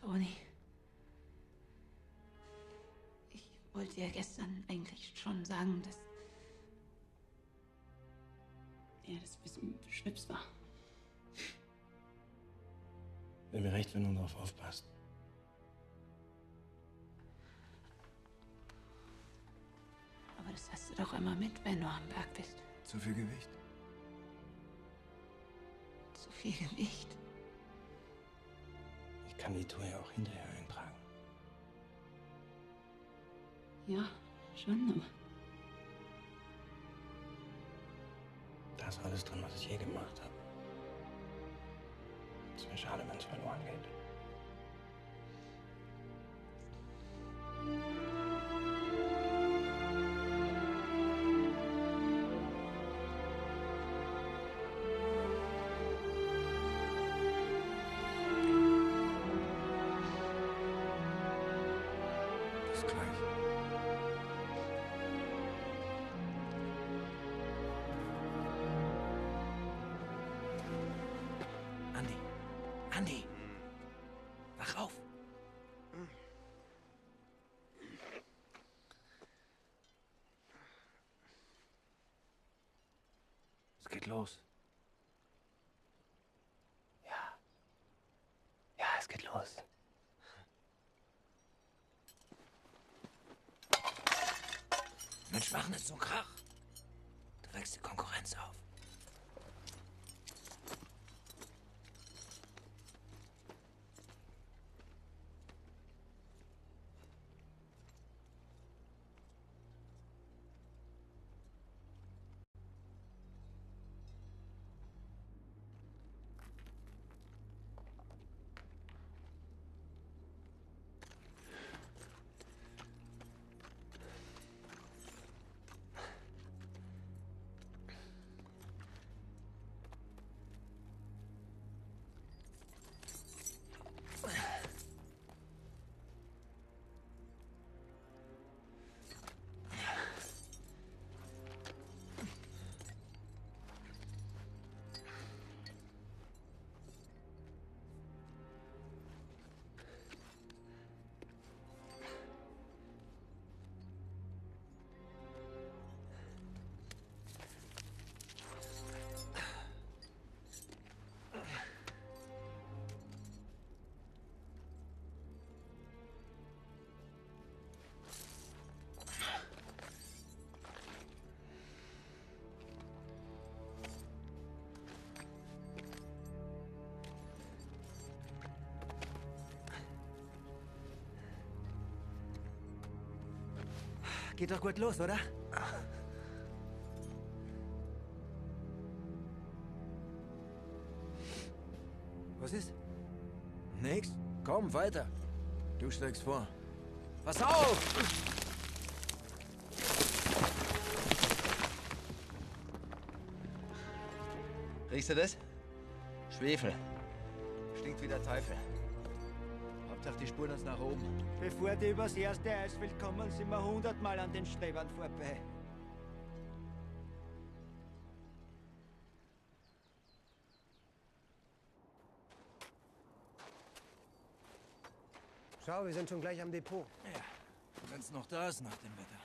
Toni, ich wollte dir gestern eigentlich schon sagen, dass das ein bisschen Schnips war. Wäre mir recht, wenn du darauf aufpasst. Aber das hast du doch immer mit, wenn du am Berg bist. Zu viel Gewicht. Zu viel Gewicht. Ich kann die Tour ja auch hinterher eintragen. Ja, schon, aber Da ist alles drin, was ich je gemacht habe. Es wäre schade, wenn es verloren geht. Andi, wach auf. Es geht los. Ja, es geht los. Mensch, mach nicht so einen Krach. Du wächst die Konkurrenz auf. Geht doch gut los, oder? Was ist? Nix. Komm, weiter. Du schlägst vor. Pass auf! Riechst du das? Schwefel. Stinkt wie der Teufel. Hauptsache, die spuren uns nach oben. Bevor die übers erste Eisfeld kommen, sind wir 100-mal an den Strebern vorbei. Schau, wir sind schon gleich am Depot. Ja, wenn's noch da ist nach dem Wetter.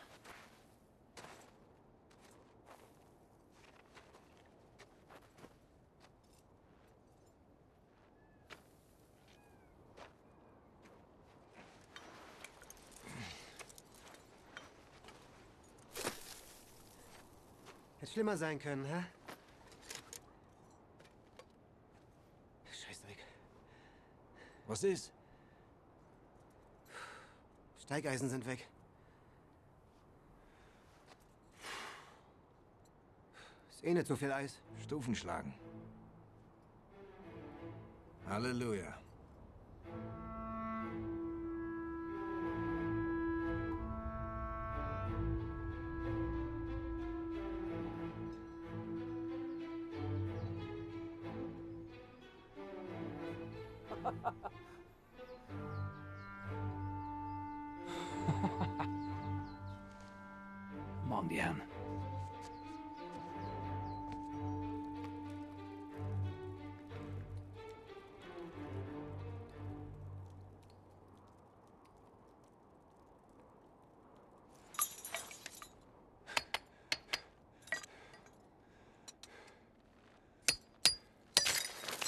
Hätte schlimmer sein können, hä? Scheißdreck. Was ist? Steigeisen sind weg. Ist eh nicht so viel Eis. Stufen schlagen. Halleluja. Morgen, die Herren.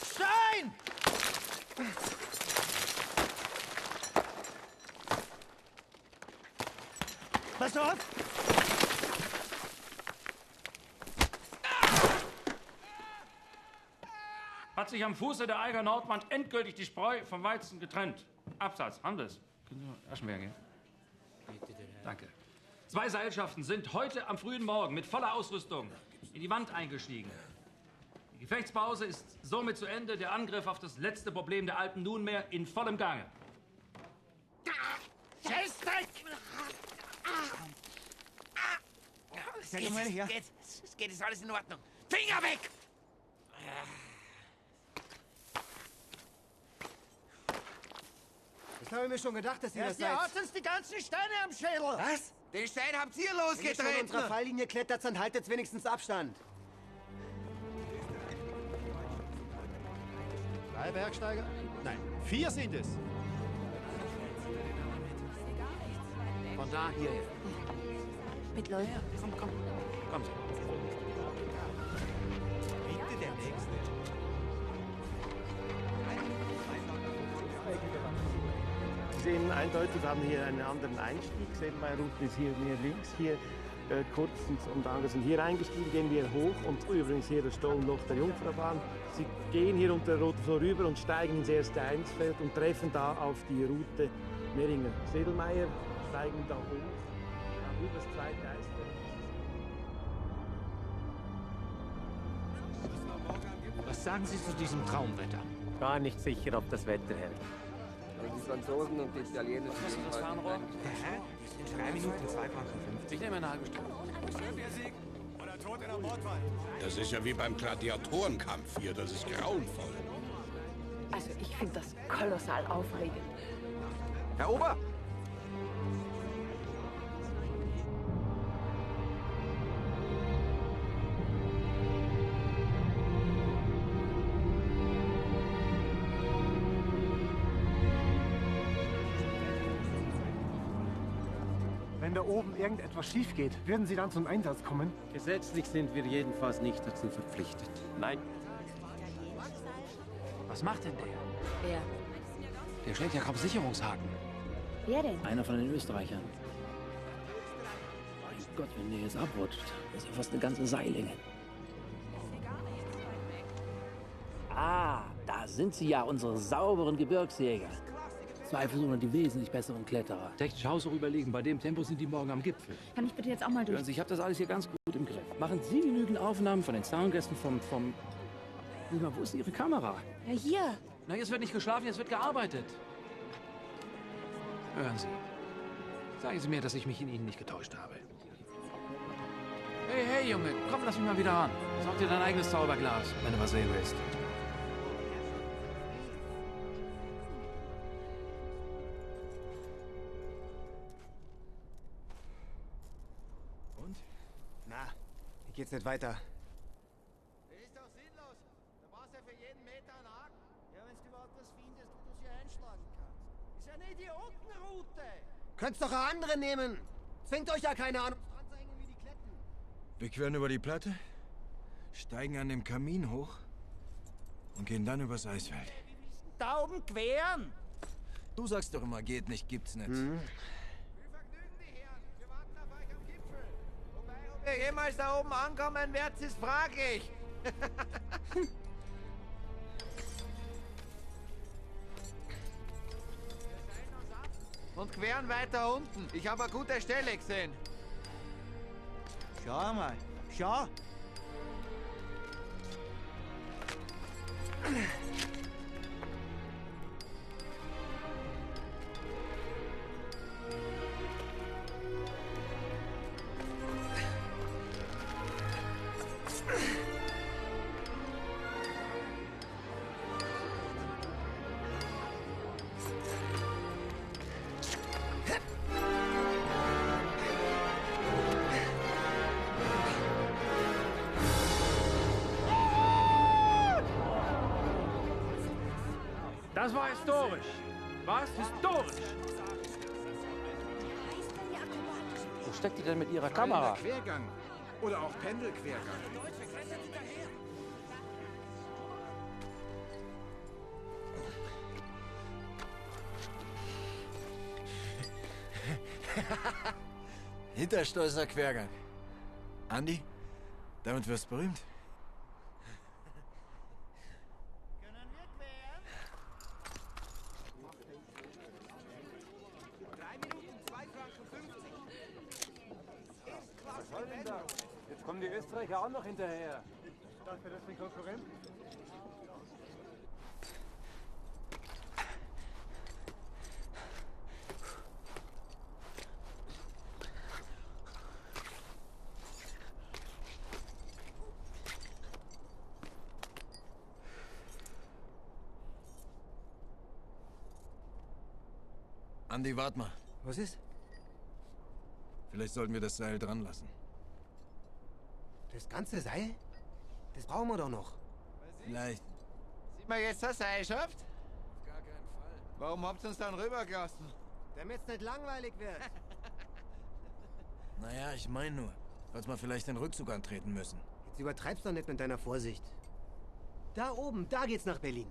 Stein! Pass auf! Hat sich am Fuße der Eiger Nordwand endgültig die Spreu vom Weizen getrennt. Absatz, Handels. Können Sie Aschenbecher gehen? Danke. 2 Seilschaften sind heute am frühen Morgen mit voller Ausrüstung in die Wand eingestiegen. Die Gefechtspause ist somit zu Ende. Der Angriff auf das letzte Problem der Alpen nunmehr in vollem Gange. Scheißdreck! Sag mal her. Es geht, ist alles in Ordnung. Finger weg! Das habe ich mir schon gedacht, dass ihr das Ihr seid. haut uns die ganzen Steine am Schädel. Was? Den Stein habt ihr Wenn ihr schon an losgetreten. unserer Falllinie klettert, dann haltet wenigstens Abstand. 3 Bergsteiger? Nein, 4 sind es. Von da hierher. Mitläufer. Komm. Kommen Sie. Bitte der Nächste. Sie sehen eindeutig, wir haben hier einen anderen Einstieg. Sedelmeier-Route ist hier mir links. Hier kurz und andere sind hier eingestiegen, gehen wir hoch und übrigens hier das Stollenloch der Jungfraubahn. Sie gehen hier unter der Rote Flur rüber und steigen ins erste Einsfeld und treffen da auf die Route Mehringer-Sedelmeier, steigen da hoch, dann über das zweite Eisfeld. Was sagen Sie zu diesem Traumwetter? Gar nicht sicher, ob das Wetter hält. Die Franzosen und die Italiener... Was ist das Fernrohr? 3 Minuten, 2 Franken 50. Ich nehme eine halbe Stunde. Oder Tod in der Mordwein. Das ist ja wie beim Gladiatorenkampf hier. Das ist grauenvoll. Also ich finde das kolossal aufregend. Herr Ober! Wenn da oben irgendetwas schief geht, würden Sie dann zum Einsatz kommen? Gesetzlich sind wir jedenfalls nicht dazu verpflichtet. Nein. Was macht denn der? Wer? Der schlägt ja kaum Sicherungshaken. Wer denn? Einer von den Österreichern. Mein Gott, wenn der jetzt abrutscht, das ist ja fast eine ganze Seillänge. Ah, da sind sie ja, unsere sauberen Gebirgsjäger. Zweifelsohne die wesentlich besseren Kletterer. Technisch Haus auch überlegen, bei dem Tempo sind die morgen am Gipfel. Kann ich bitte jetzt auch mal durch? Hören Sie, ich habe das alles hier ganz gut im Griff. Machen Sie genügend Aufnahmen von den Zaungästen vom... Sag mal, wo ist Ihre Kamera? Ja, hier. Na, jetzt wird nicht geschlafen, jetzt wird gearbeitet. Hören Sie. Sagen Sie mir, dass ich mich in Ihnen nicht getäuscht habe. Hey, Junge, komm, lass mich mal wieder ran. Sorg dir dein eigenes Zauberglas, wenn du was sehen willst. Na, wie geht's nicht weiter? Das ist doch sinnlos. Da brauchst du ja für jeden Meter einen Haken. Ja, wenn du überhaupt was findest, wo du sie einschlagen kannst. Ist ja eine Idiotenroute. Könnt's doch eine andere nehmen. Zwingt euch ja keine Ahnung. Anzeigen wie die Kletten. Wir queren über die Platte, steigen an dem Kamin hoch und gehen dann übers Eisfeld. Da oben queren. Du sagst doch immer, geht nicht, gibt's nicht. Ob ihr jemals da oben ankommen werdet, ist fraglich. Und queren weiter unten. Ich habe eine gute Stelle gesehen. Schau mal, schau. Das war historisch. Was? Historisch. Wo steckt die denn mit ihrer Kamera? Quergang. Oder auch Pendelquergang. Hinterstoßer Quergang. Andi, damit wirst du berühmt. Jetzt kommen die Österreicher auch noch hinterher. Ich dachte, das sind Konkurrenten. Andi, wart mal. Was ist? Vielleicht sollten wir das Seil dran lassen. Das ganze Seil? Das brauchen wir doch noch. Vielleicht. Kriegt man jetzt das Seilschaft? Auf gar keinen Fall. Warum habt ihr uns dann rübergelassen? Damit's nicht langweilig wird. Naja, ich meine nur, falls wir vielleicht den Rückzug antreten müssen. Jetzt übertreib's doch nicht mit deiner Vorsicht. Da oben, da geht's nach Berlin.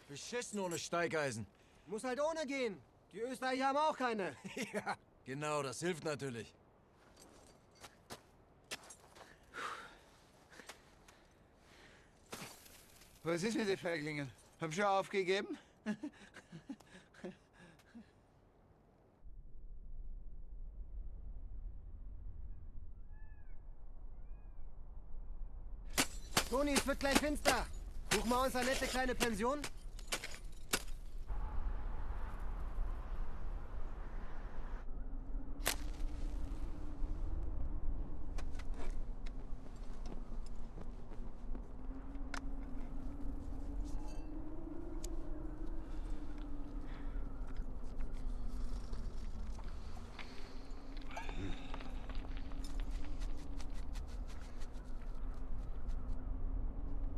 Beschissen ohne Steigeisen. Muss halt ohne gehen. Die Österreicher haben auch keine. Ja, genau, das hilft natürlich. Was ist mit den Feiglinge? Haben schon aufgegeben? Toni, es wird gleich finster. Buchen wir uns eine nette kleine Pension?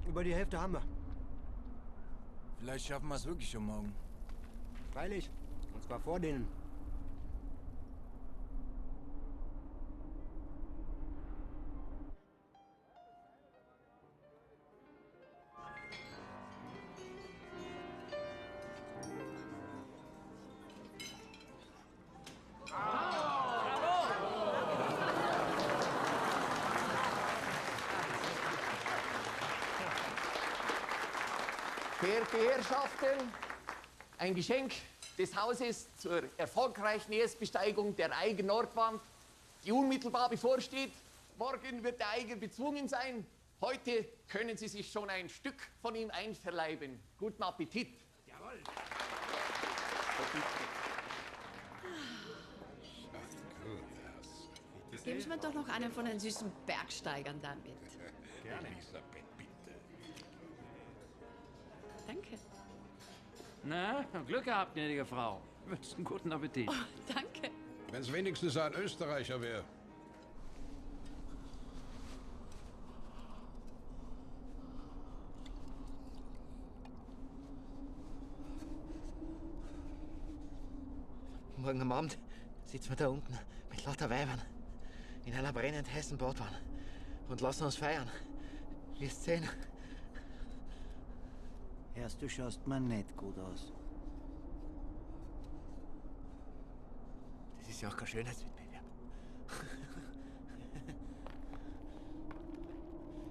Über die Hälfte haben wir. Vielleicht schaffen wir es wirklich schon morgen. Freilich. Und zwar vor denen. Verehrte Herrschaften, ein Geschenk des Hauses zur erfolgreichen Erstbesteigung der Eiger Nordwand, die unmittelbar bevorsteht. Morgen wird der Eiger bezwungen sein. Heute können Sie sich schon ein Stück von ihm einverleiben. Guten Appetit. Jawohl. Geben Sie mir doch noch einen von den süßen Bergsteigern damit. Gerne. Elisabeth, bitte. Danke. Na, Glück gehabt, gnädige Frau. Wünscht einen guten Appetit. Oh, danke. Wenn es wenigstens ein Österreicher wäre. Morgen am Abend sitzen wir da unten mit lauter Weibern in einer brennend heißen Badwanne und lassen uns feiern. Wirst sehen. Erst du schaust mir nicht gut aus. Das ist ja auch kein Schönheitswettbewerb.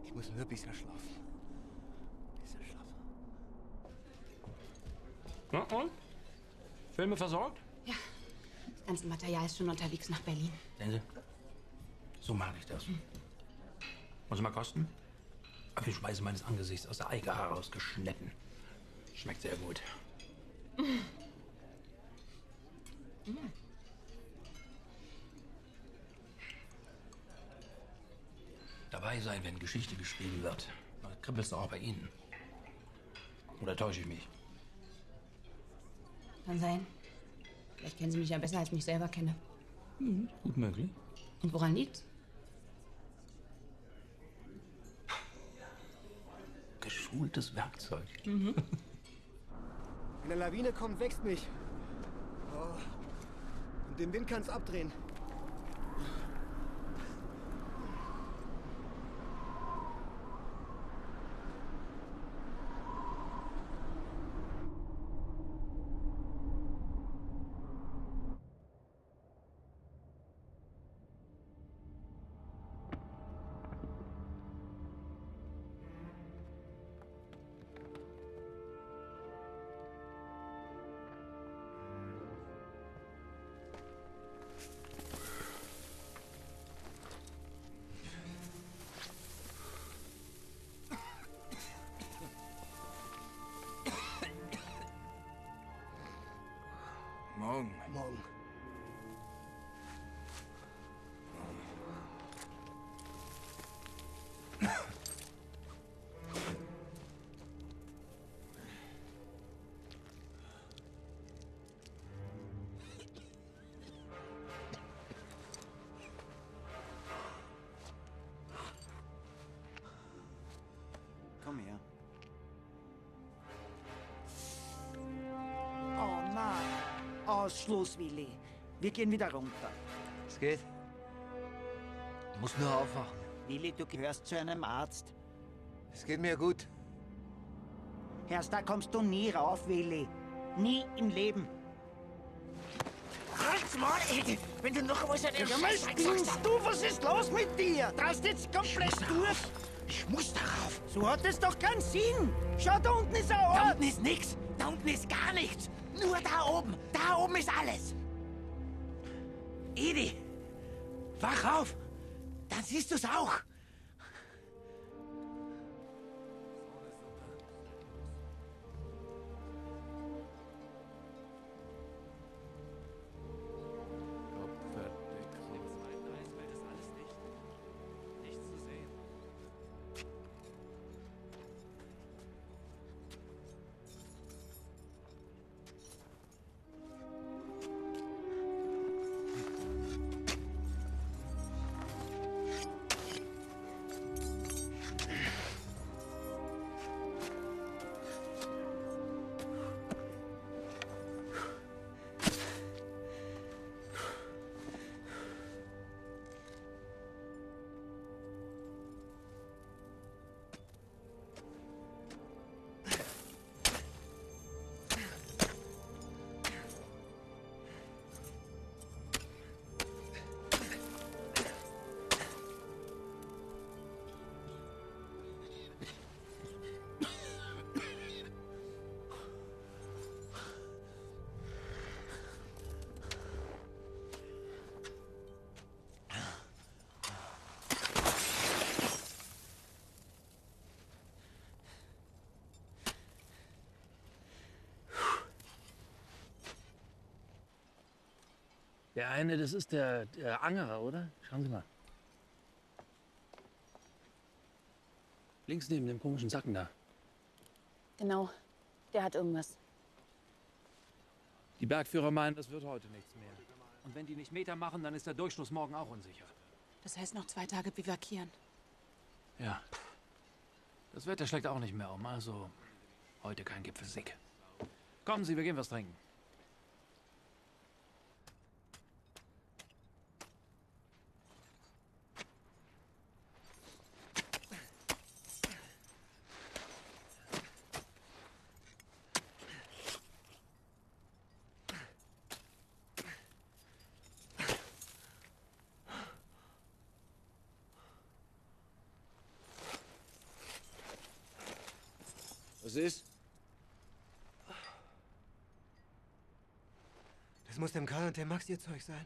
Ich muss nur ein bisschen schlafen. Na und? Filme versorgt? Ja, das ganze Material ist schon unterwegs nach Berlin. Sehen Sie, so mag ich das. Muss mal kosten? Apfelspeise meines Angesichts aus der Eiger herausgeschnitten. Schmeckt sehr gut. Dabei sein, wenn Geschichte geschrieben wird. Da kribbelst du auch bei Ihnen. Oder täusche ich mich? Kann sein. Vielleicht kennen Sie mich ja besser, als ich mich selber kenne. Gut möglich. Und woran liegt's? Geschultes Werkzeug. Wenn eine Lawine kommt, wächst mich. Oh. Mit dem Wind kannst abdrehen. Morgen. Morgen. Komm her. Oh nein. Ausschluss, Willi. Wir gehen wieder runter. Es geht. Du musst nur aufwachen. Willi, du gehörst zu einem Arzt. Es geht mir gut. Erst da kommst du nie rauf, Willi. Nie im Leben. Halt's mal, Edi! Wenn du noch einmal so eine Scheiße sagst... Du, was ist los mit dir? Traust jetzt komplett durch? Ich muss darauf. So hat es doch keinen Sinn. Schau, da unten ist ein Ort. Da unten ist nichts. Da unten ist gar nichts. Nur da oben. Da oben ist alles. Edi, wach auf. Dann siehst du's auch. Der eine, das ist der Angerer, oder? Schauen Sie mal. Links neben dem komischen Sacken da. Genau, der hat irgendwas. Die Bergführer meinen, das wird heute nichts mehr. Und wenn die nicht Meter machen, dann ist der Durchschluss morgen auch unsicher. Das heißt noch 2 Tage bivakieren. Ja. Das Wetter schlägt auch nicht mehr um, also heute kein Gipfelsieg. Kommen Sie, wir gehen was trinken. Was ist? Das muss dem Karl und dem Max ihr Zeug sein.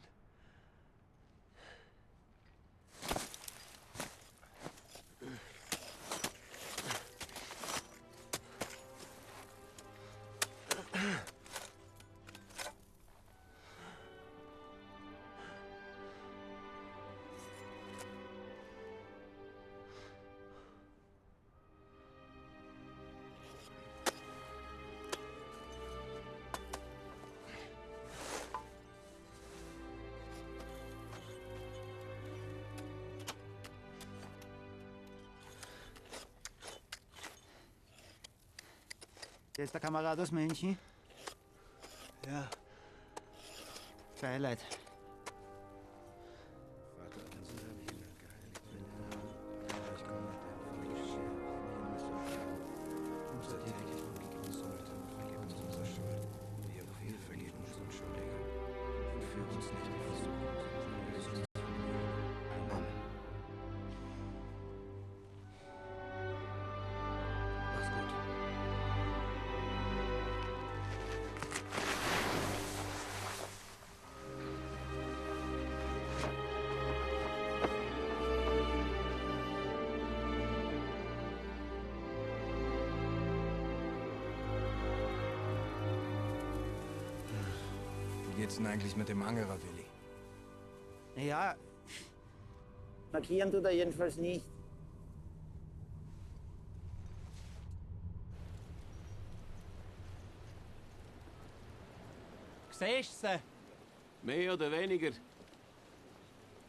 Der ist der Kamerad aus München? Ja. Beileid. willst du denn eigentlich mit dem Angerer, Willi? Ja. Markieren tut er jedenfalls nicht. Siehst du? Mehr oder weniger.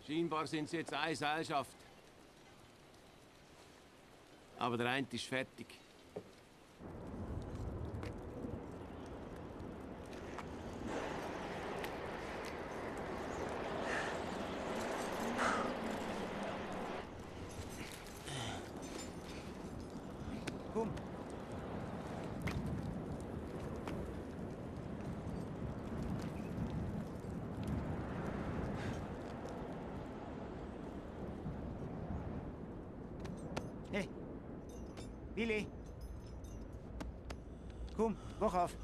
Scheinbar sind sie jetzt eine Gesellschaft. Aber der eine ist fertig. Komm. Hey, Willi. Komm, wach auf.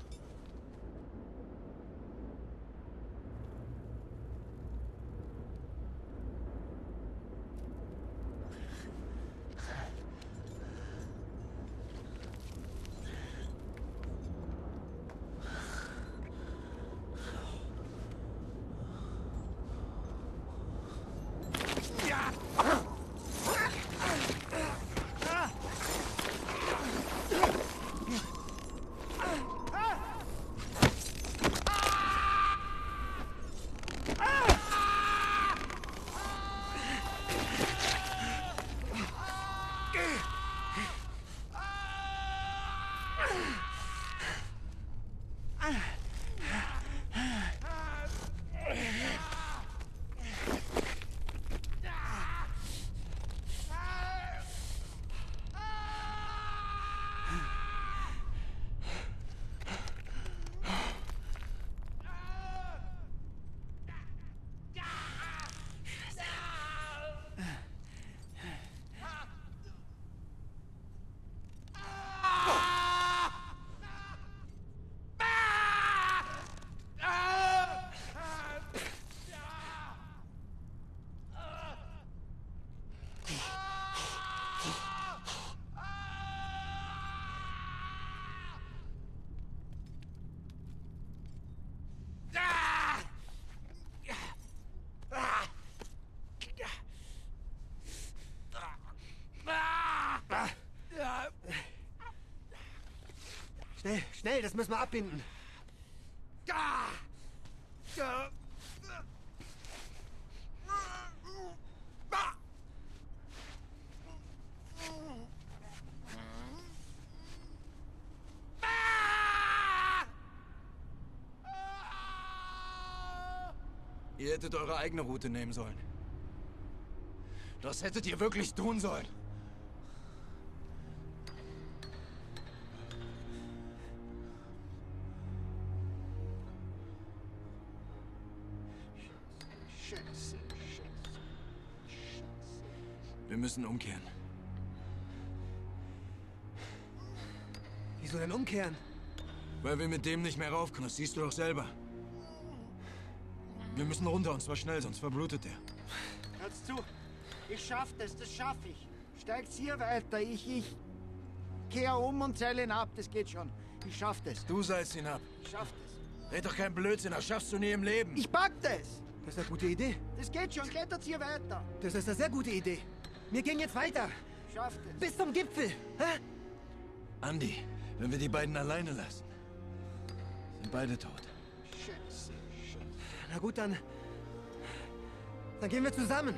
Schnell, schnell, das müssen wir abbinden. Ihr hättet eure eigene Route nehmen sollen. Das hättet ihr wirklich tun sollen. Wir müssen umkehren. Wieso denn umkehren? Weil wir mit dem nicht mehr raufkommen. Das siehst du doch selber. Wir müssen runter, und zwar schnell, sonst verblutet er. Hört's zu. Ich schaff das schaff ich. Steigt's hier weiter. Ich kehr um und zeil ihn ab. Das geht schon. Ich schaff das. Du seilst ihn ab. Ich schaff das. Red doch kein Blödsinn, das schaffst du nie im Leben. Ich pack das. Das ist eine gute Idee. Das geht schon. Klettert's hier weiter. Das ist eine sehr gute Idee. Wir gehen jetzt weiter. Schaff das. Bis zum Gipfel. Hä? Andi, wenn wir die beiden alleine lassen, sind beide tot. Scheiße. Na gut, dann gehen wir zusammen.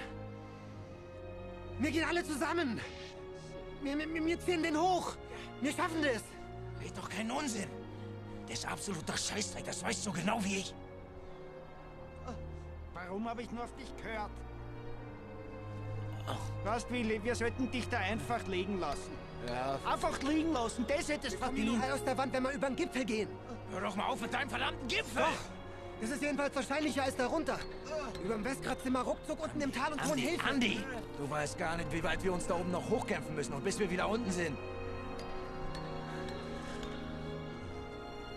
Wir gehen alle zusammen. Wir ziehen den hoch. Wir schaffen das. Red doch keinen Unsinn. Das ist absoluter Scheißdreck, das weißt du genau wie ich. Warum habe ich nur auf dich gehört? Weißt, Willi, wir sollten dich da einfach liegen lassen. Ja. Einfach liegen lassen, das hättest du verdient. Aus der Wand, wenn wir über den Gipfel gehen. Hör doch mal auf mit deinem verdammten Gipfel! Doch. Das ist jedenfalls wahrscheinlicher als da runter. Über dem Westgrat sind wir ruckzuck unten im Tal und holen Hilfe. Andi, du weißt gar nicht, wie weit wir uns da oben noch hochkämpfen müssen und bis wir wieder unten sind.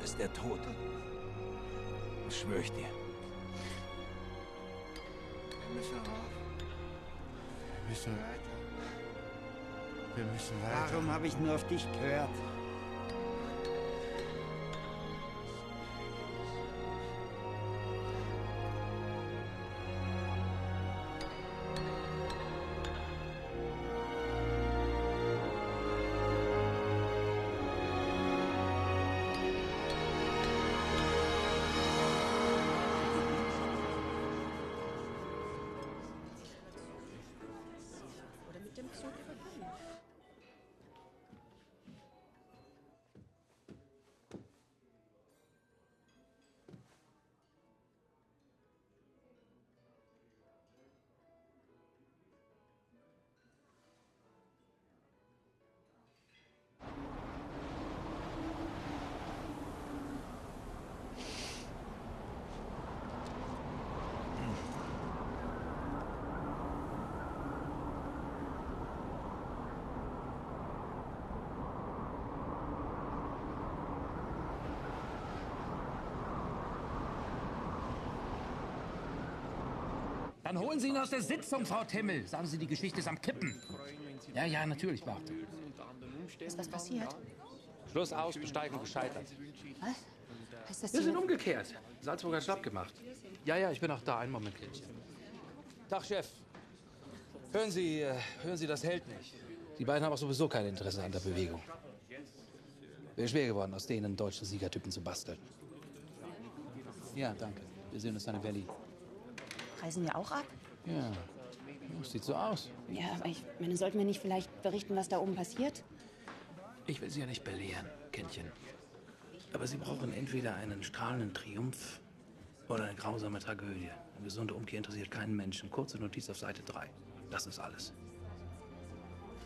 Ist der tot? Das schwöre ich dir. Wir müssen rauf. Wir müssen weiter. Wir müssen weiter. Warum habe ich nur auf dich gehört? Dann holen Sie ihn aus der Sitzung, Frau Timmel. Sagen Sie, die Geschichte ist am Kippen. Ja, natürlich, Bart. Ist was passiert? Schluss aus, Besteigung gescheitert. Was? Heißt das Wir sind hier- umgekehrt. Salzburg hat schlapp gemacht. Ja, ich bin auch da. Einen Moment, Kindchen. Tag, Chef. Hören Sie, das hält nicht. Die beiden haben auch sowieso kein Interesse an der Bewegung. Wäre schwer geworden, aus denen einen deutschen Siegertypen zu basteln. Ja, danke. Wir sehen uns dann in Berlin. Reisen wir auch ab? Ja, das sieht so aus. Ja, aber ich meine, sollten wir nicht vielleicht berichten, was da oben passiert? Ich will Sie ja nicht belehren, Kindchen. Aber Sie brauchen entweder einen strahlenden Triumph oder eine grausame Tragödie. Eine gesunde Umkehr interessiert keinen Menschen. Kurze Notiz auf Seite 3. Das ist alles.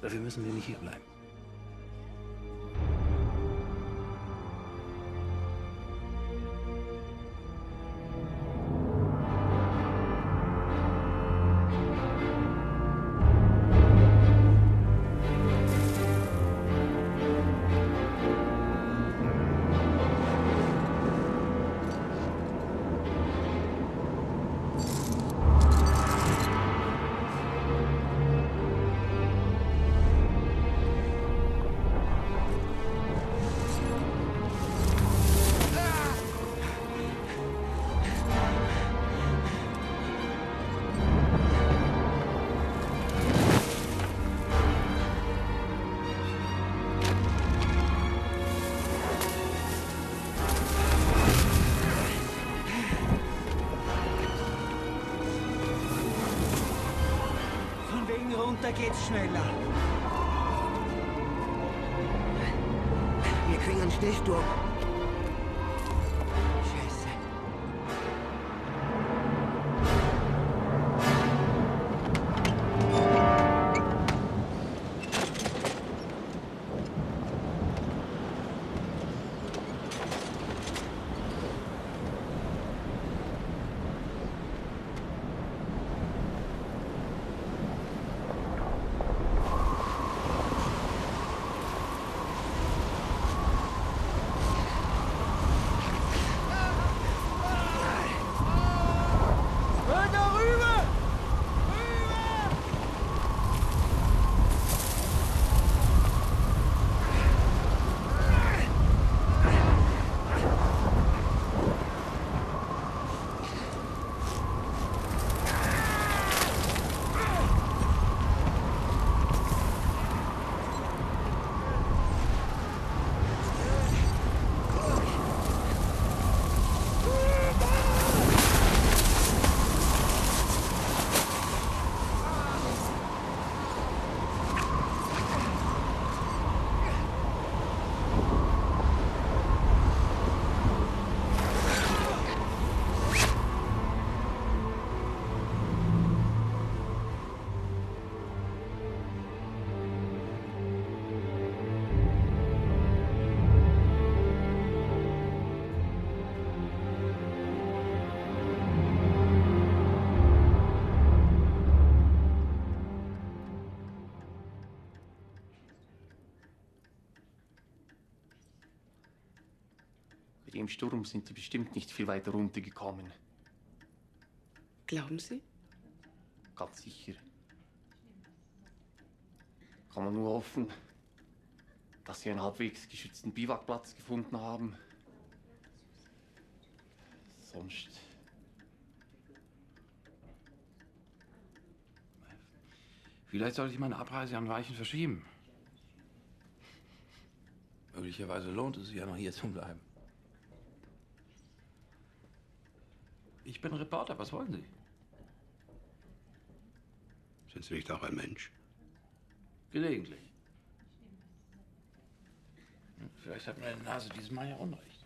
Dafür müssen Sie nicht hier bleiben. Von wegen runter geht's schneller. Wir kriegen einen Stechsturm. Scheiße. Bei dem Sturm sind die bestimmt nicht viel weiter runtergekommen. Glauben Sie? Ganz sicher. Kann man nur hoffen, dass sie einen halbwegs geschützten Biwakplatz gefunden haben. Sonst... Vielleicht sollte ich meine Abreise an Weichen verschieben. Möglicherweise lohnt es sich ja noch hier zu bleiben. Ich bin Reporter, was wollen Sie? Sind Sie nicht auch ein Mensch? Gelegentlich. Vielleicht hat meine Nase dieses Mal ja Unrecht.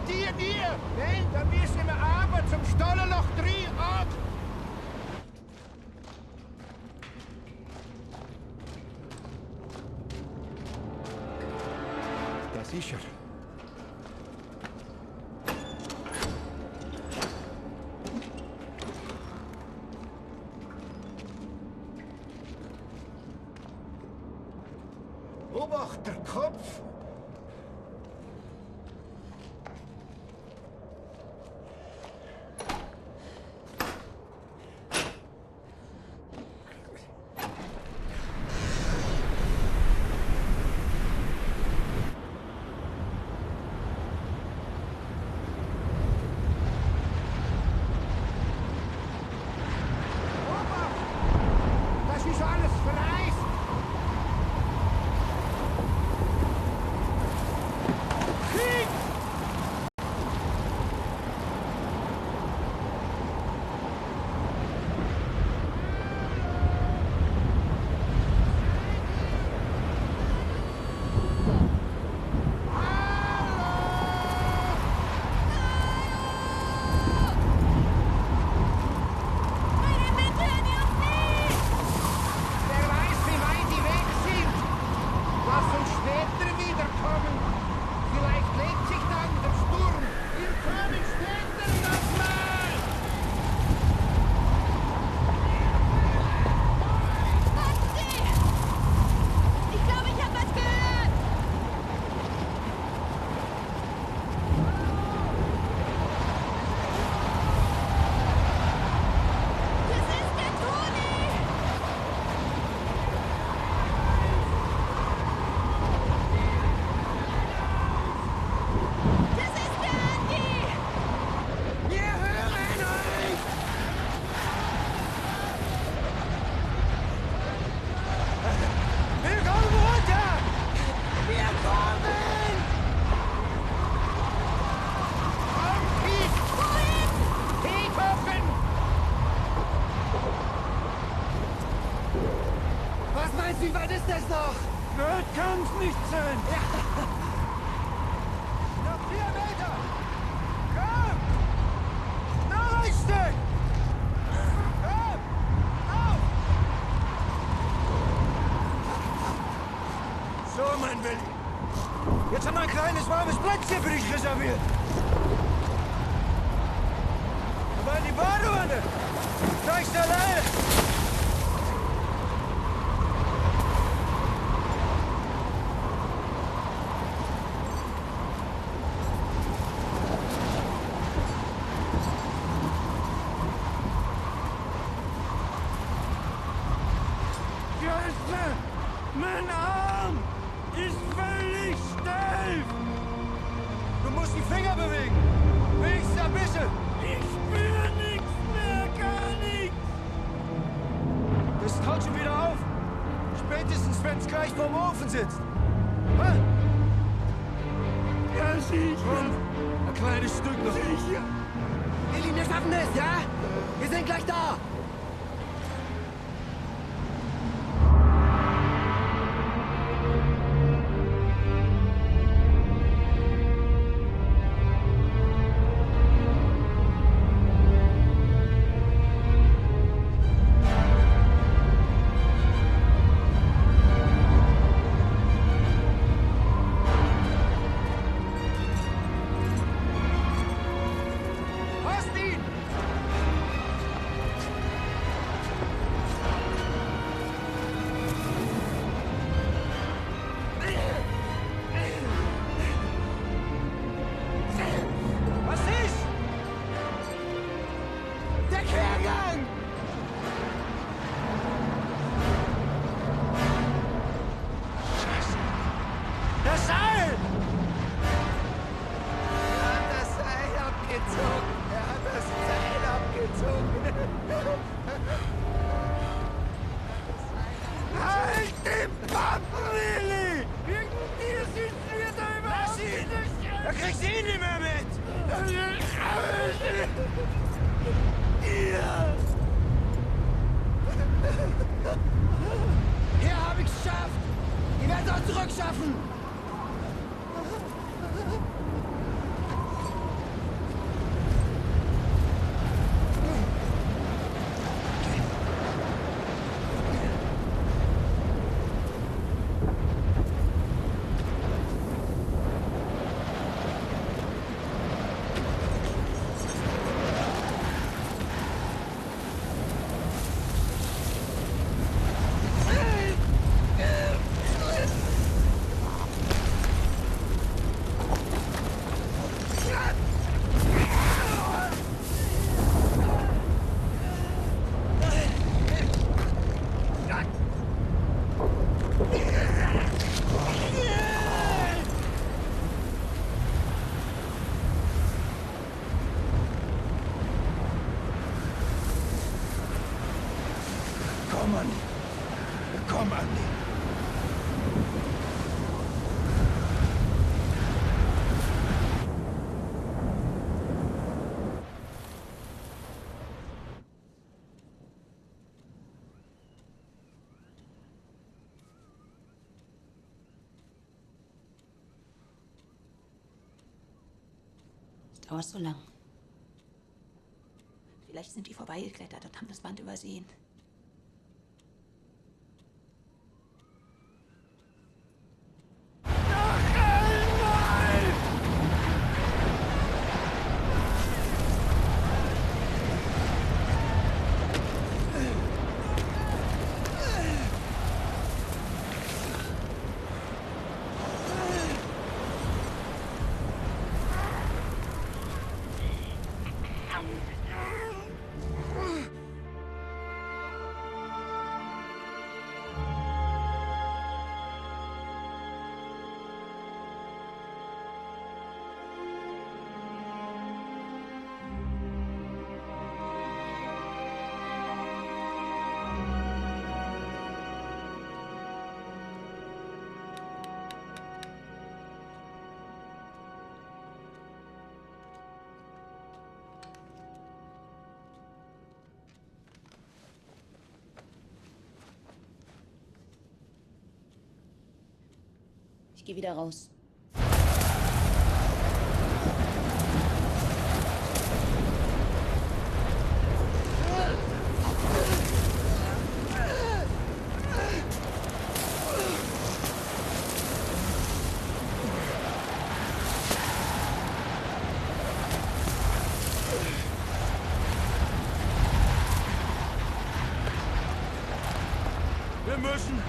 dir nie! Nein, da müssen wir aber zum Stollenloch 3 ab! Das ist er. Obacht, der Kopf! Das ist alles vereist! Wer weiß, wie weit die weg sind. Lass uns später wiederkommen. Vielleicht legt sich dann der Sturm. Wir kommen später nochmal. Ich glaube, ich habe was gehört! Das ist der Toni! Das ist der Andi! Wir hören euch! Wir kommen runter! Wir kommen! Komm, Piet! Wohin? Piethofen! Was meinst du, wie weit ist das noch? Weit kann's nicht sein. Ja. Noch 4 Meter! Komm! Noch ein Stück! Komm! Auf! So, mein Willi. Jetzt haben wir ein kleines, warmes Plätzchen für dich reserviert. Aber in die Badewanne! Steigst alleine! Scheiße! Mein Arm ist völlig steif! Du musst die Finger bewegen! Wenigstens ein bisschen! Ich spüre nichts mehr, gar nichts! Das taut schon wieder auf! Spätestens, wenn es gleich vorm Ofen sitzt! Hä? Ja, sicher! Komm, ein kleines Stück noch! Sicher! Willi, wir schaffen es, ja? Wir sind gleich da! Hast ihn! Was ist? Der Quergang! Scheiße! Das Seil! Er hat das Seil abgezogen! Er hat das Seil abgezogen! Halt den Pappen, Willi! Wegen dir sind wir da über... Lass ihn! Da kriegst du ihn nicht mehr mit! Ihr! Hier hab ich's geschafft! Ihr werdet auch zurückschaffen! dauert so lang. Vielleicht sind die vorbeigeklettert und haben das Band übersehen. Ich gehe wieder raus. Wir müssen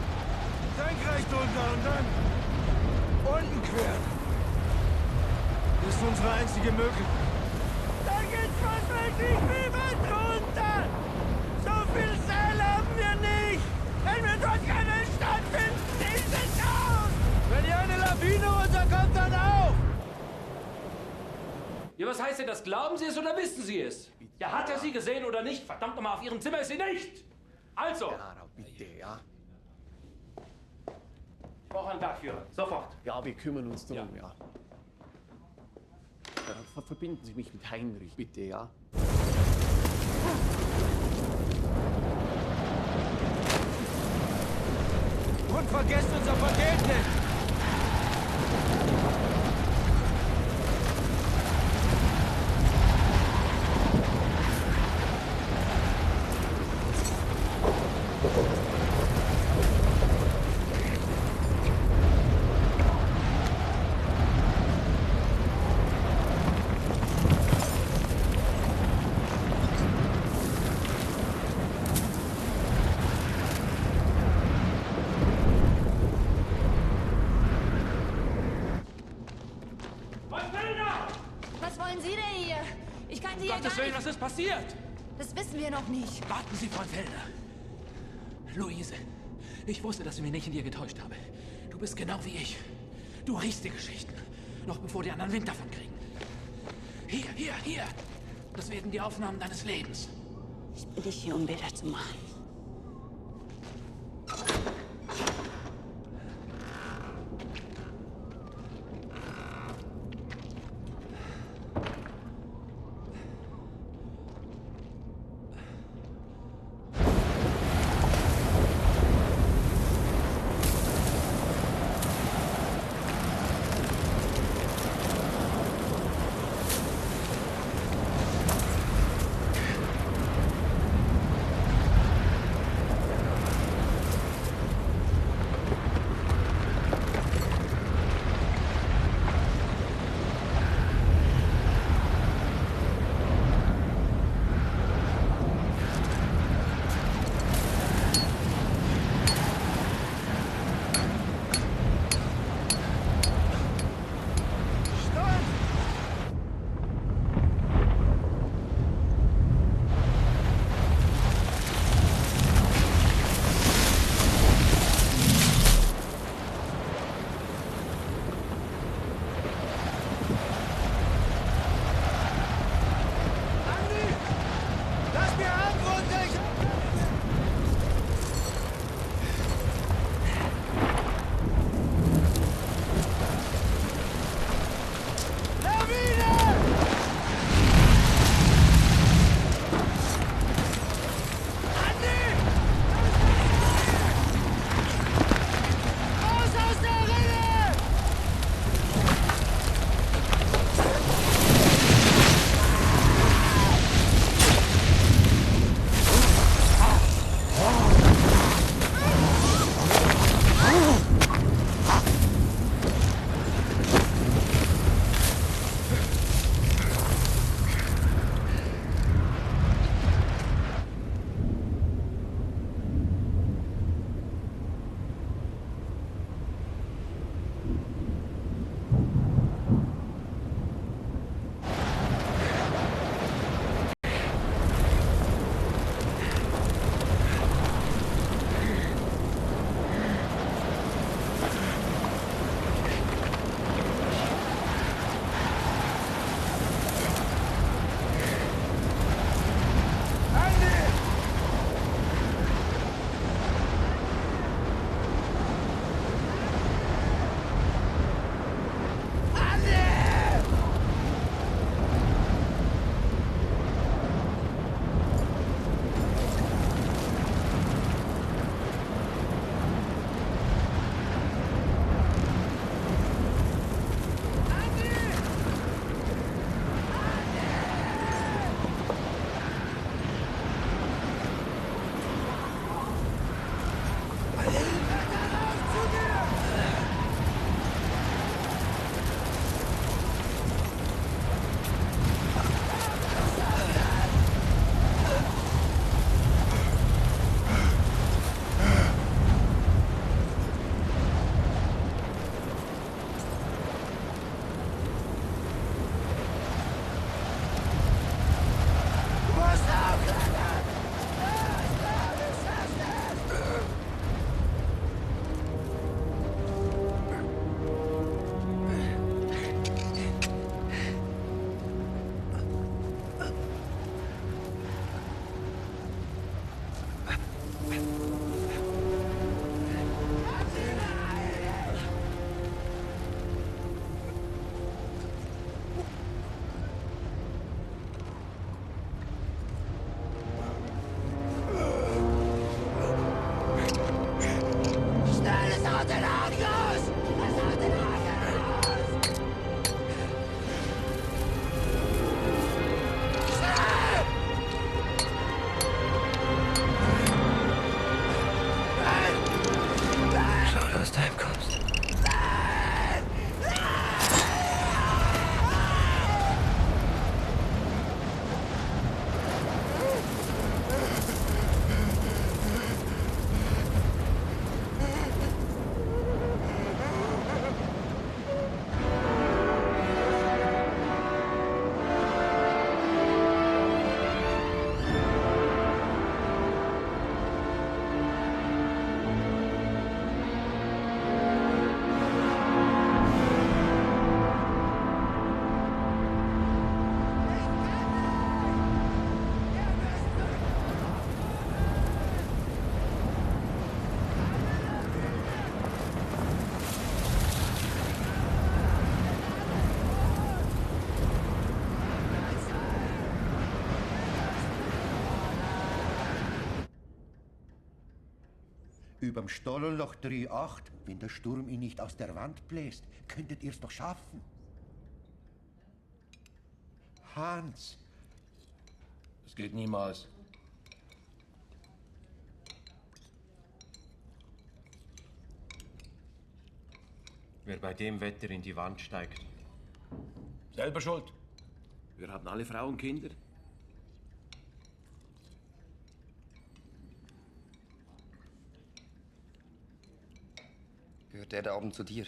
senkrecht runter und dann unten quer. Das ist unsere einzige Möglichkeit. Da geht's was wirklich viel weit runter! So viel Seil haben wir nicht! Wenn wir dort keine Stadt finden, ist es aus! Wenn hier eine Lawine runterkommt, dann auch! Ja, was heißt denn das? Glauben Sie es oder wissen Sie es? Ja, hat er Sie gesehen oder nicht? Verdammt nochmal, auf Ihrem Zimmer ist sie nicht! Also! Ja, bitte, ja. Ich brauche einen Bergführer. Sofort. Ja, wir kümmern uns drum, ja. Verbinden Sie mich mit Heinrich, bitte, ja? Und vergesst unser Paket nicht! Was wollen Sie denn hier? Ich kann Sie hier Gottes gar Willen, nicht... was ist passiert? Das wissen wir noch nicht. Warten Sie, Freund Fellner. Luise, ich wusste, dass ich mich nicht in dir getäuscht habe. Du bist genau wie ich. Du riechst die Geschichten. Noch bevor die anderen Wind davon kriegen. Hier. Das werden die Aufnahmen deines Lebens. Ich bin nicht hier, um Bilder zu machen. kommst. Überm Stollenloch 3,8, wenn der Sturm ihn nicht aus der Wand bläst, könntet ihr's doch schaffen. Hans! Es geht niemals. Wer bei dem Wetter in die Wand steigt. Selber schuld. Wir haben alle Frauen und Kinder. Gehört der da oben zu dir?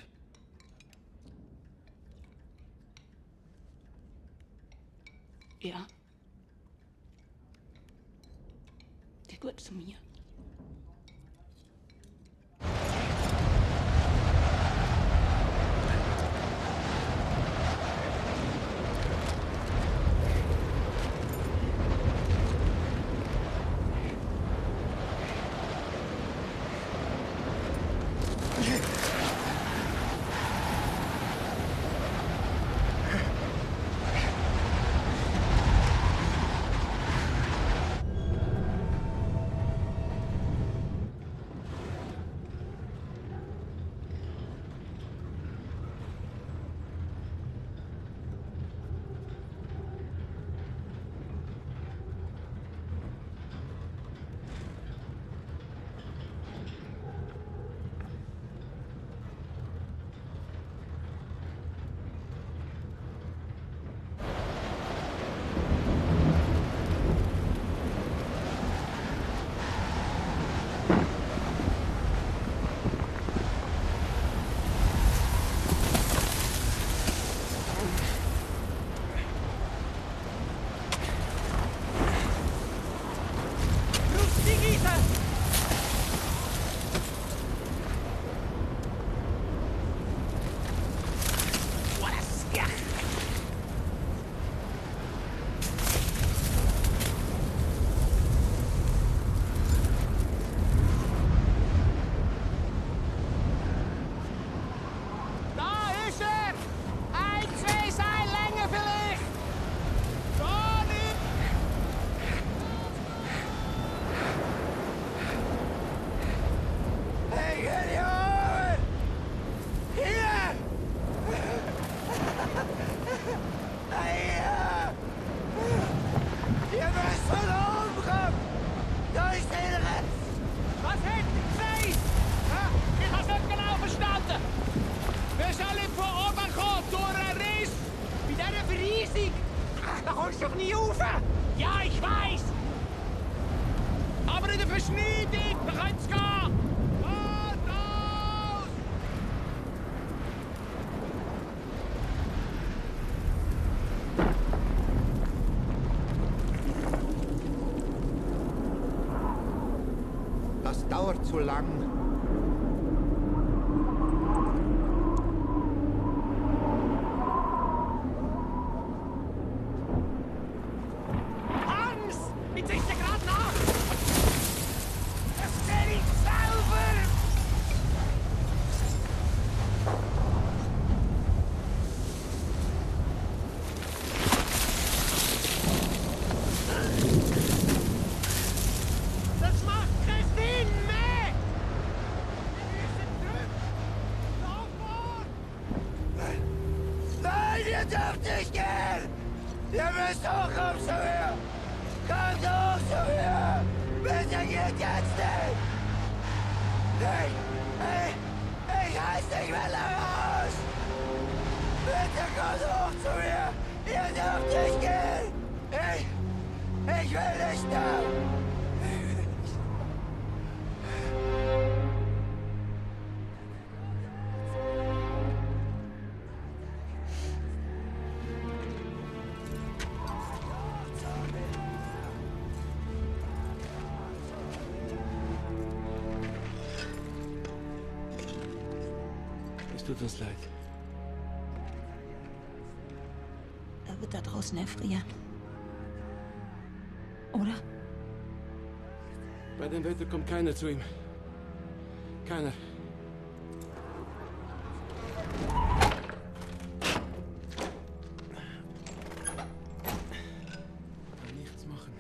Ja. Der gehört zu mir. Das dauert zu lang. Hans! Mit sich gerade nach! Das geht sauber! Das macht keinen Sinn mehr! Wir sind drin! Sofort! Nein, ihr dürft nicht gehen! Ihr müsst hochkommen zu mir! Kommt hoch zu mir! Bitte geht jetzt nicht! Ich Ich will da raus! Bitte kommt hoch zu mir! Ihr dürft nicht gehen! Ich will nicht da! Es tut uns leid. Er wird da draußen erfrieren. Oder? Bei dem Wetter kommt keiner zu ihm. Keiner. Kann nichts machen.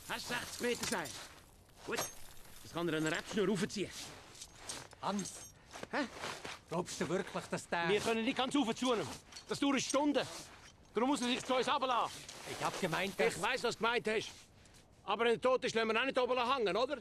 Hast 60 Meter sein. Gut, das kann er an einer Rebschnur raufziehen. Hans, glaubst du wirklich, dass der... Wir können nicht ganz rauf zu ihm. Das dauert Stunden. Darum muss er sich zu uns runterlassen. Ich hab gemeint, dass... Ich weiss, was du gemeint hast. Aber wenn er tot ist, lassen wir ihn auch nicht oben hängen, oder?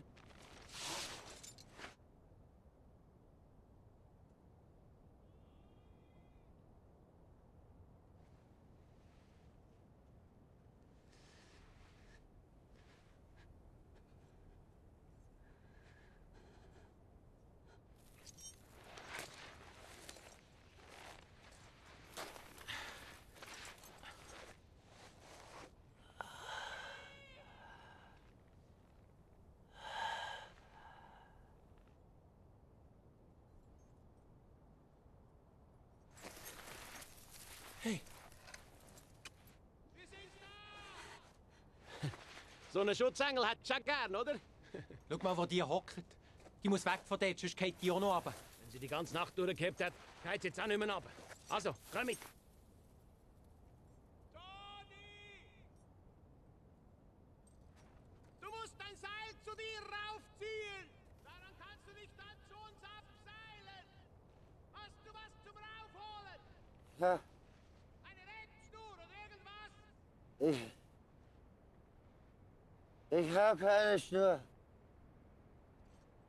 So einen Schutzengel hättest du schon gern, oder? Schau mal, wo die hockt. Die muss weg von dort, sonst geht die auch noch runter. Wenn sie die ganze Nacht durchgehabt hat, geht sie jetzt auch nicht mehr runter. Also, komm mit. Du musst dein Seil zu dir raufziehen. Daran kannst du dich dann zu uns abseilen. Hast du was zum Raufholen? Ja. Eine Rebschnur oder irgendwas? Ich hab keine Schnur.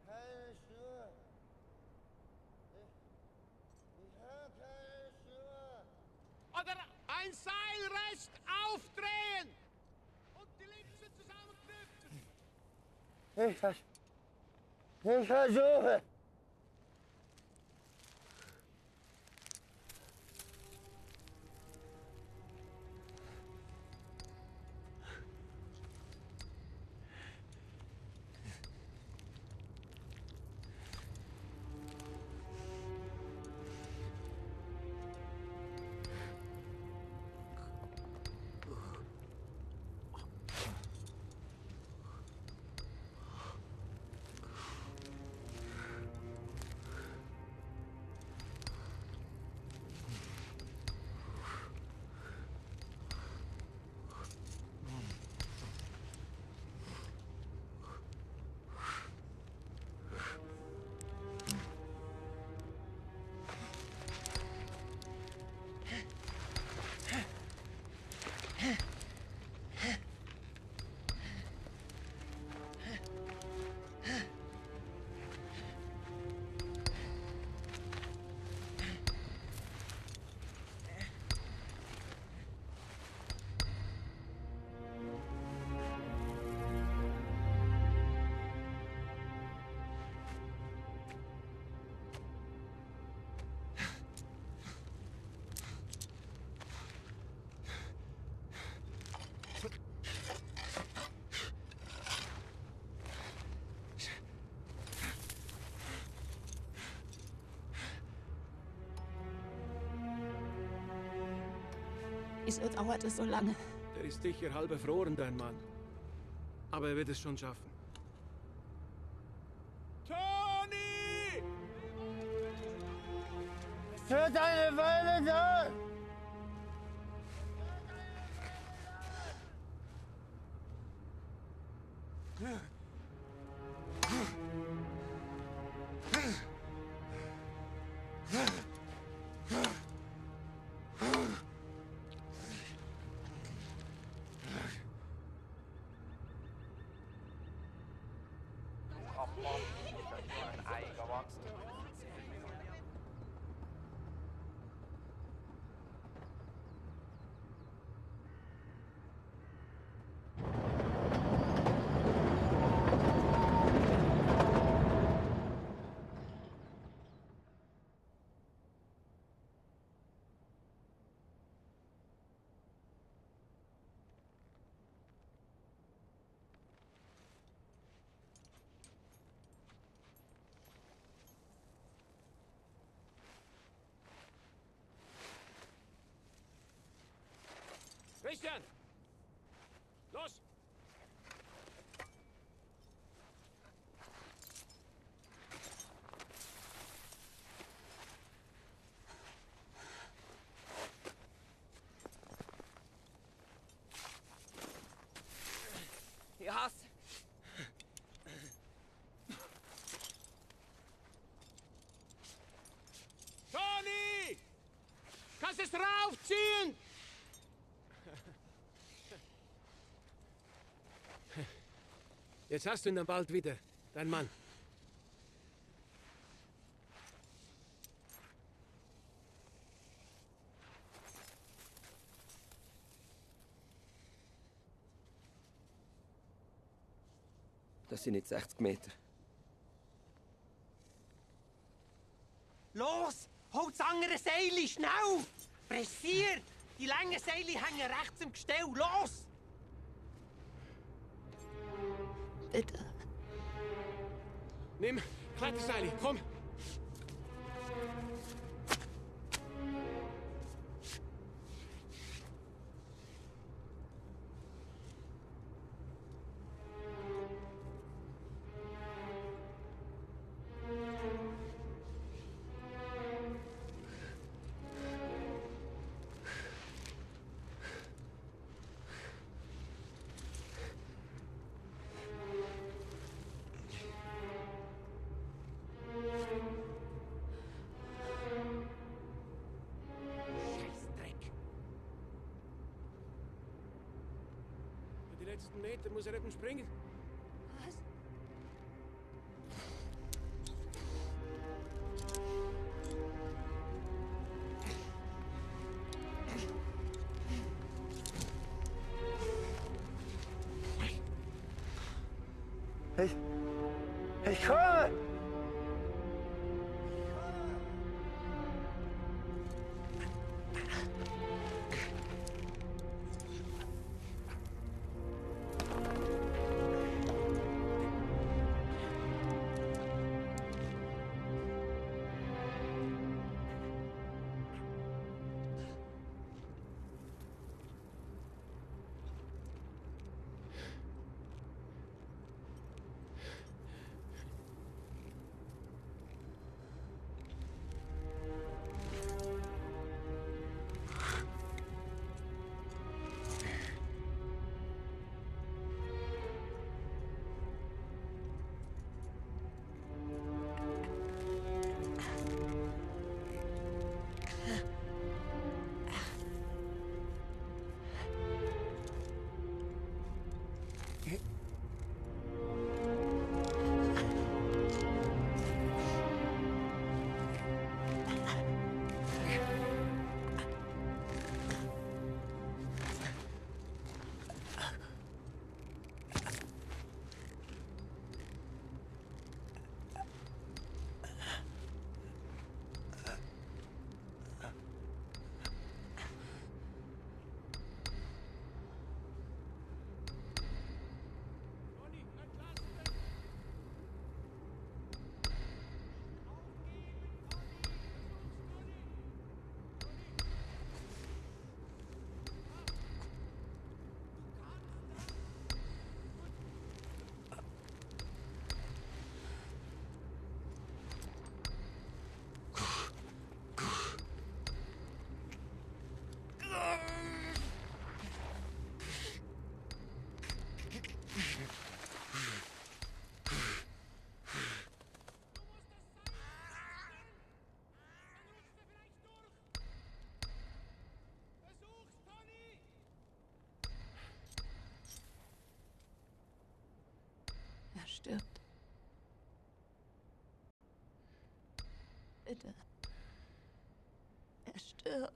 Keine Schnur. Ich hab keine Schnur. Oder ein Seilrest aufdrehen und die Lippen zusammenknüpfen. Ich versuche. Wieso dauert es so lange? Der ist sicher halb erfroren, dein Mann. Aber er wird es schon schaffen. Toni! Es wird eine Weile dauern. Christian! Los! Ich hasse. Toni! Kannst es raufziehen? Jetzt hast du ihn dann bald wieder, dein Mann. Das sind nicht 60 Meter. Los! Holt das andere Seil, schnell! Pressiert! Die langen Seile hängen rechts im Gestell. Los! Bitte. Nimm Kletterseile, komm! Die letzten Meter muss er eben springen. Was? Ich komme! Er stirbt. Bitte. Er stirbt.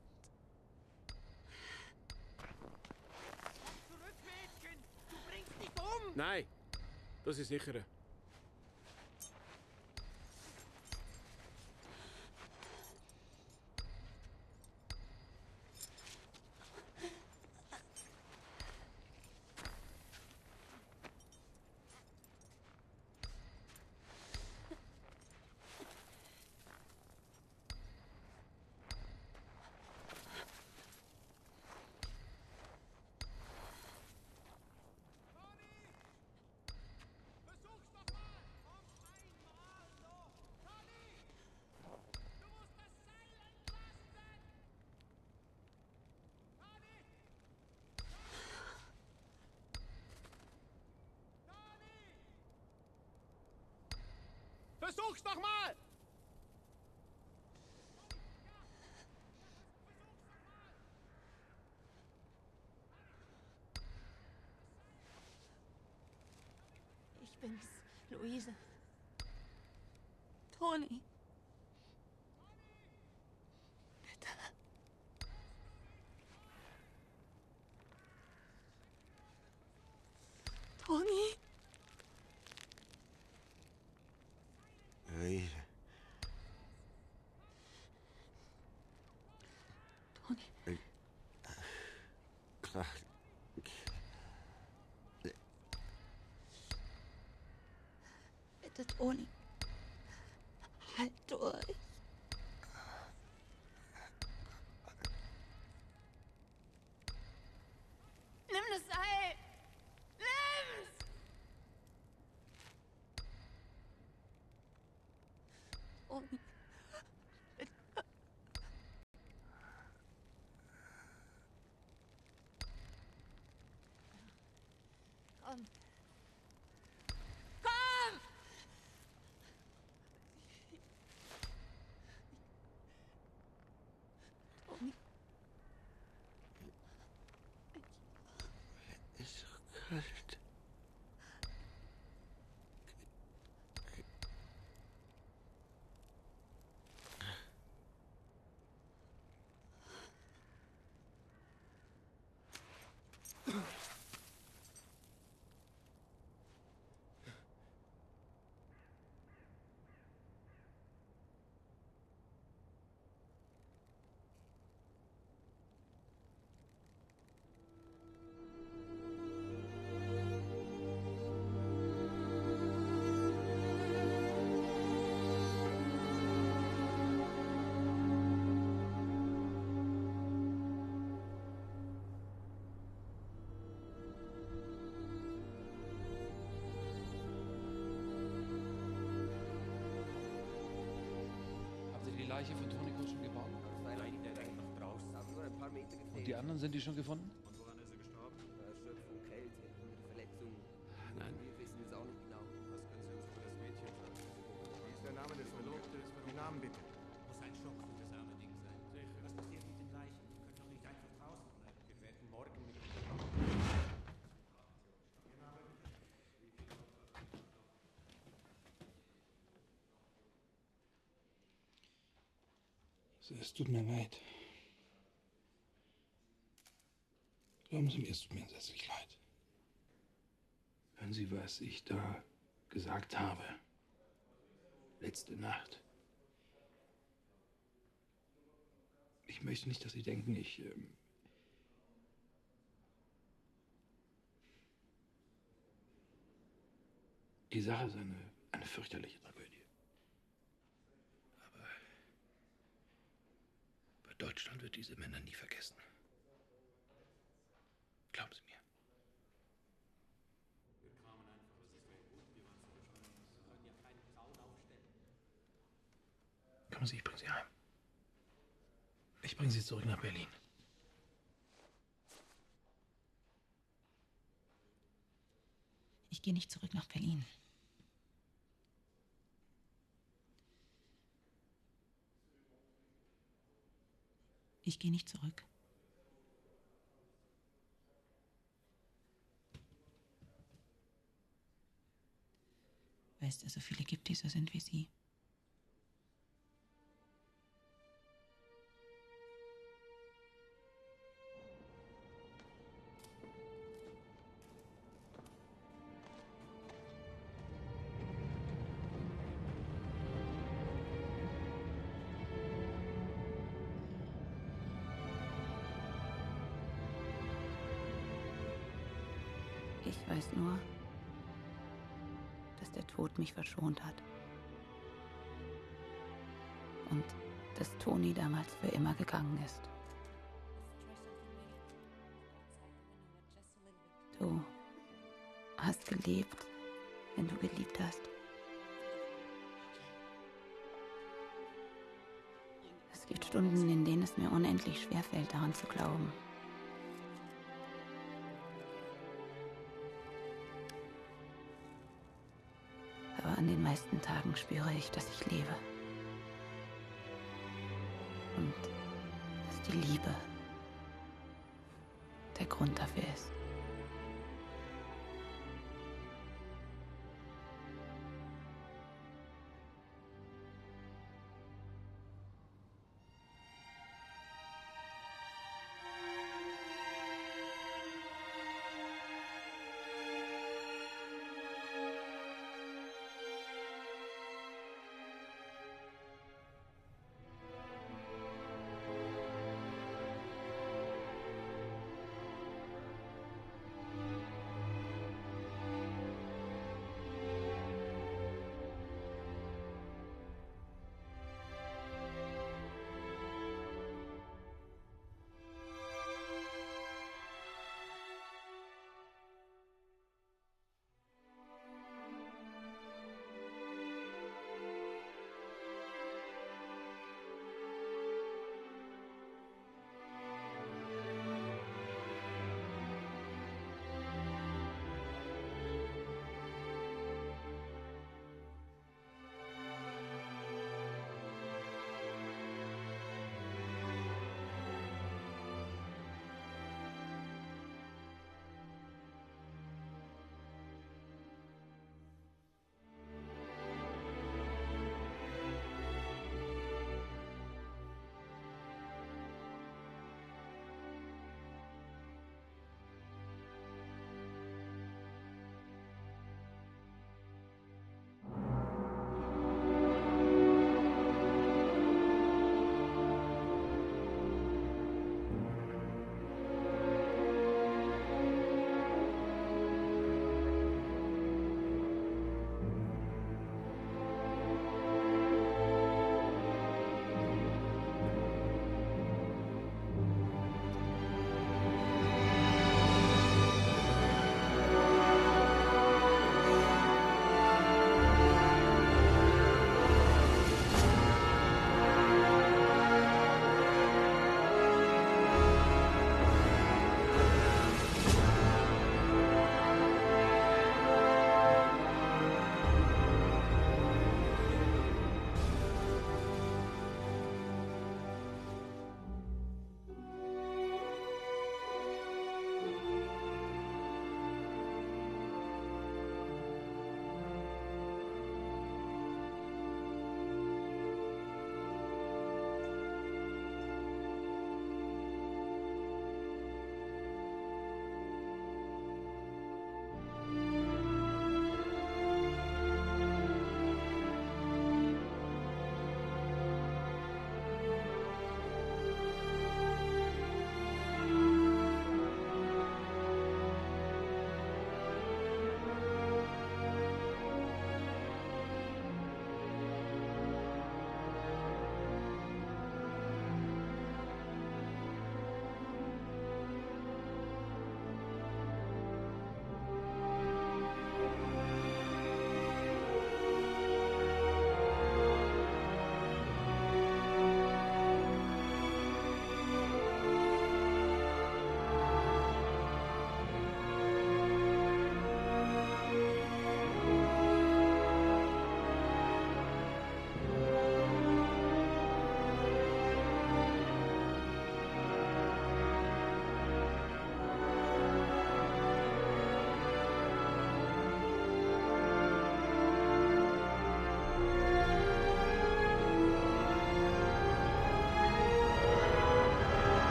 Zurück, Mädchen! Du bringst dich um! Nein, das ist sicherer. Versuch's doch mal! Ich bin's, Luise. Toni. Bitte. Toni. Luise. Toni. Klar. Bitte, Toni. Halt durch. Nimm das Seil. Nimm's. Toni. Bitte. Komm. Komm! Toni. Ist okay. Die Leiche von Tonico schon gebaut? Nein, der hängt noch draußen. Aber nur ein paar Meter gefehlt. Und die anderen, sind die schon gefunden? Und woran ist er gestorben? Erschöpfung, Kälte, Verletzung. Nein. Wir wissen es auch nicht genau. Was können Sie uns über das Mädchen sagen? Wie ist der Name des Verlobten? Den Namen bitte. Muss ein Schock für das arme Ding sein. Sicher. Was passiert mit den Leichen? Die können doch nicht einfach draußen bleiben. Wir werden morgen mit Es tut mir leid. Glauben Sie mir, es tut mir entsetzlich leid. Hören Sie, was ich da gesagt habe. Letzte Nacht. Ich möchte nicht, dass Sie denken, Die Sache ist eine fürchterliche Tragödie. Aber Deutschland wird diese Männer nie vergessen. Glauben Sie mir. Kommen Sie, ich bringe Sie heim. Ich bringe Sie zurück nach Berlin. Ich gehe nicht zurück nach Berlin. Ich gehe nicht zurück. Weil es da so viele gibt, die so sind wie Sie. Ich weiß nur, dass der Tod mich verschont hat. Und dass Toni damals für immer gegangen ist. Du hast gelebt, wenn du geliebt hast. Es gibt Stunden, in denen es mir unendlich schwerfällt, daran zu glauben. Aber an den meisten Tagen spüre ich, dass ich lebe. Und dass die Liebe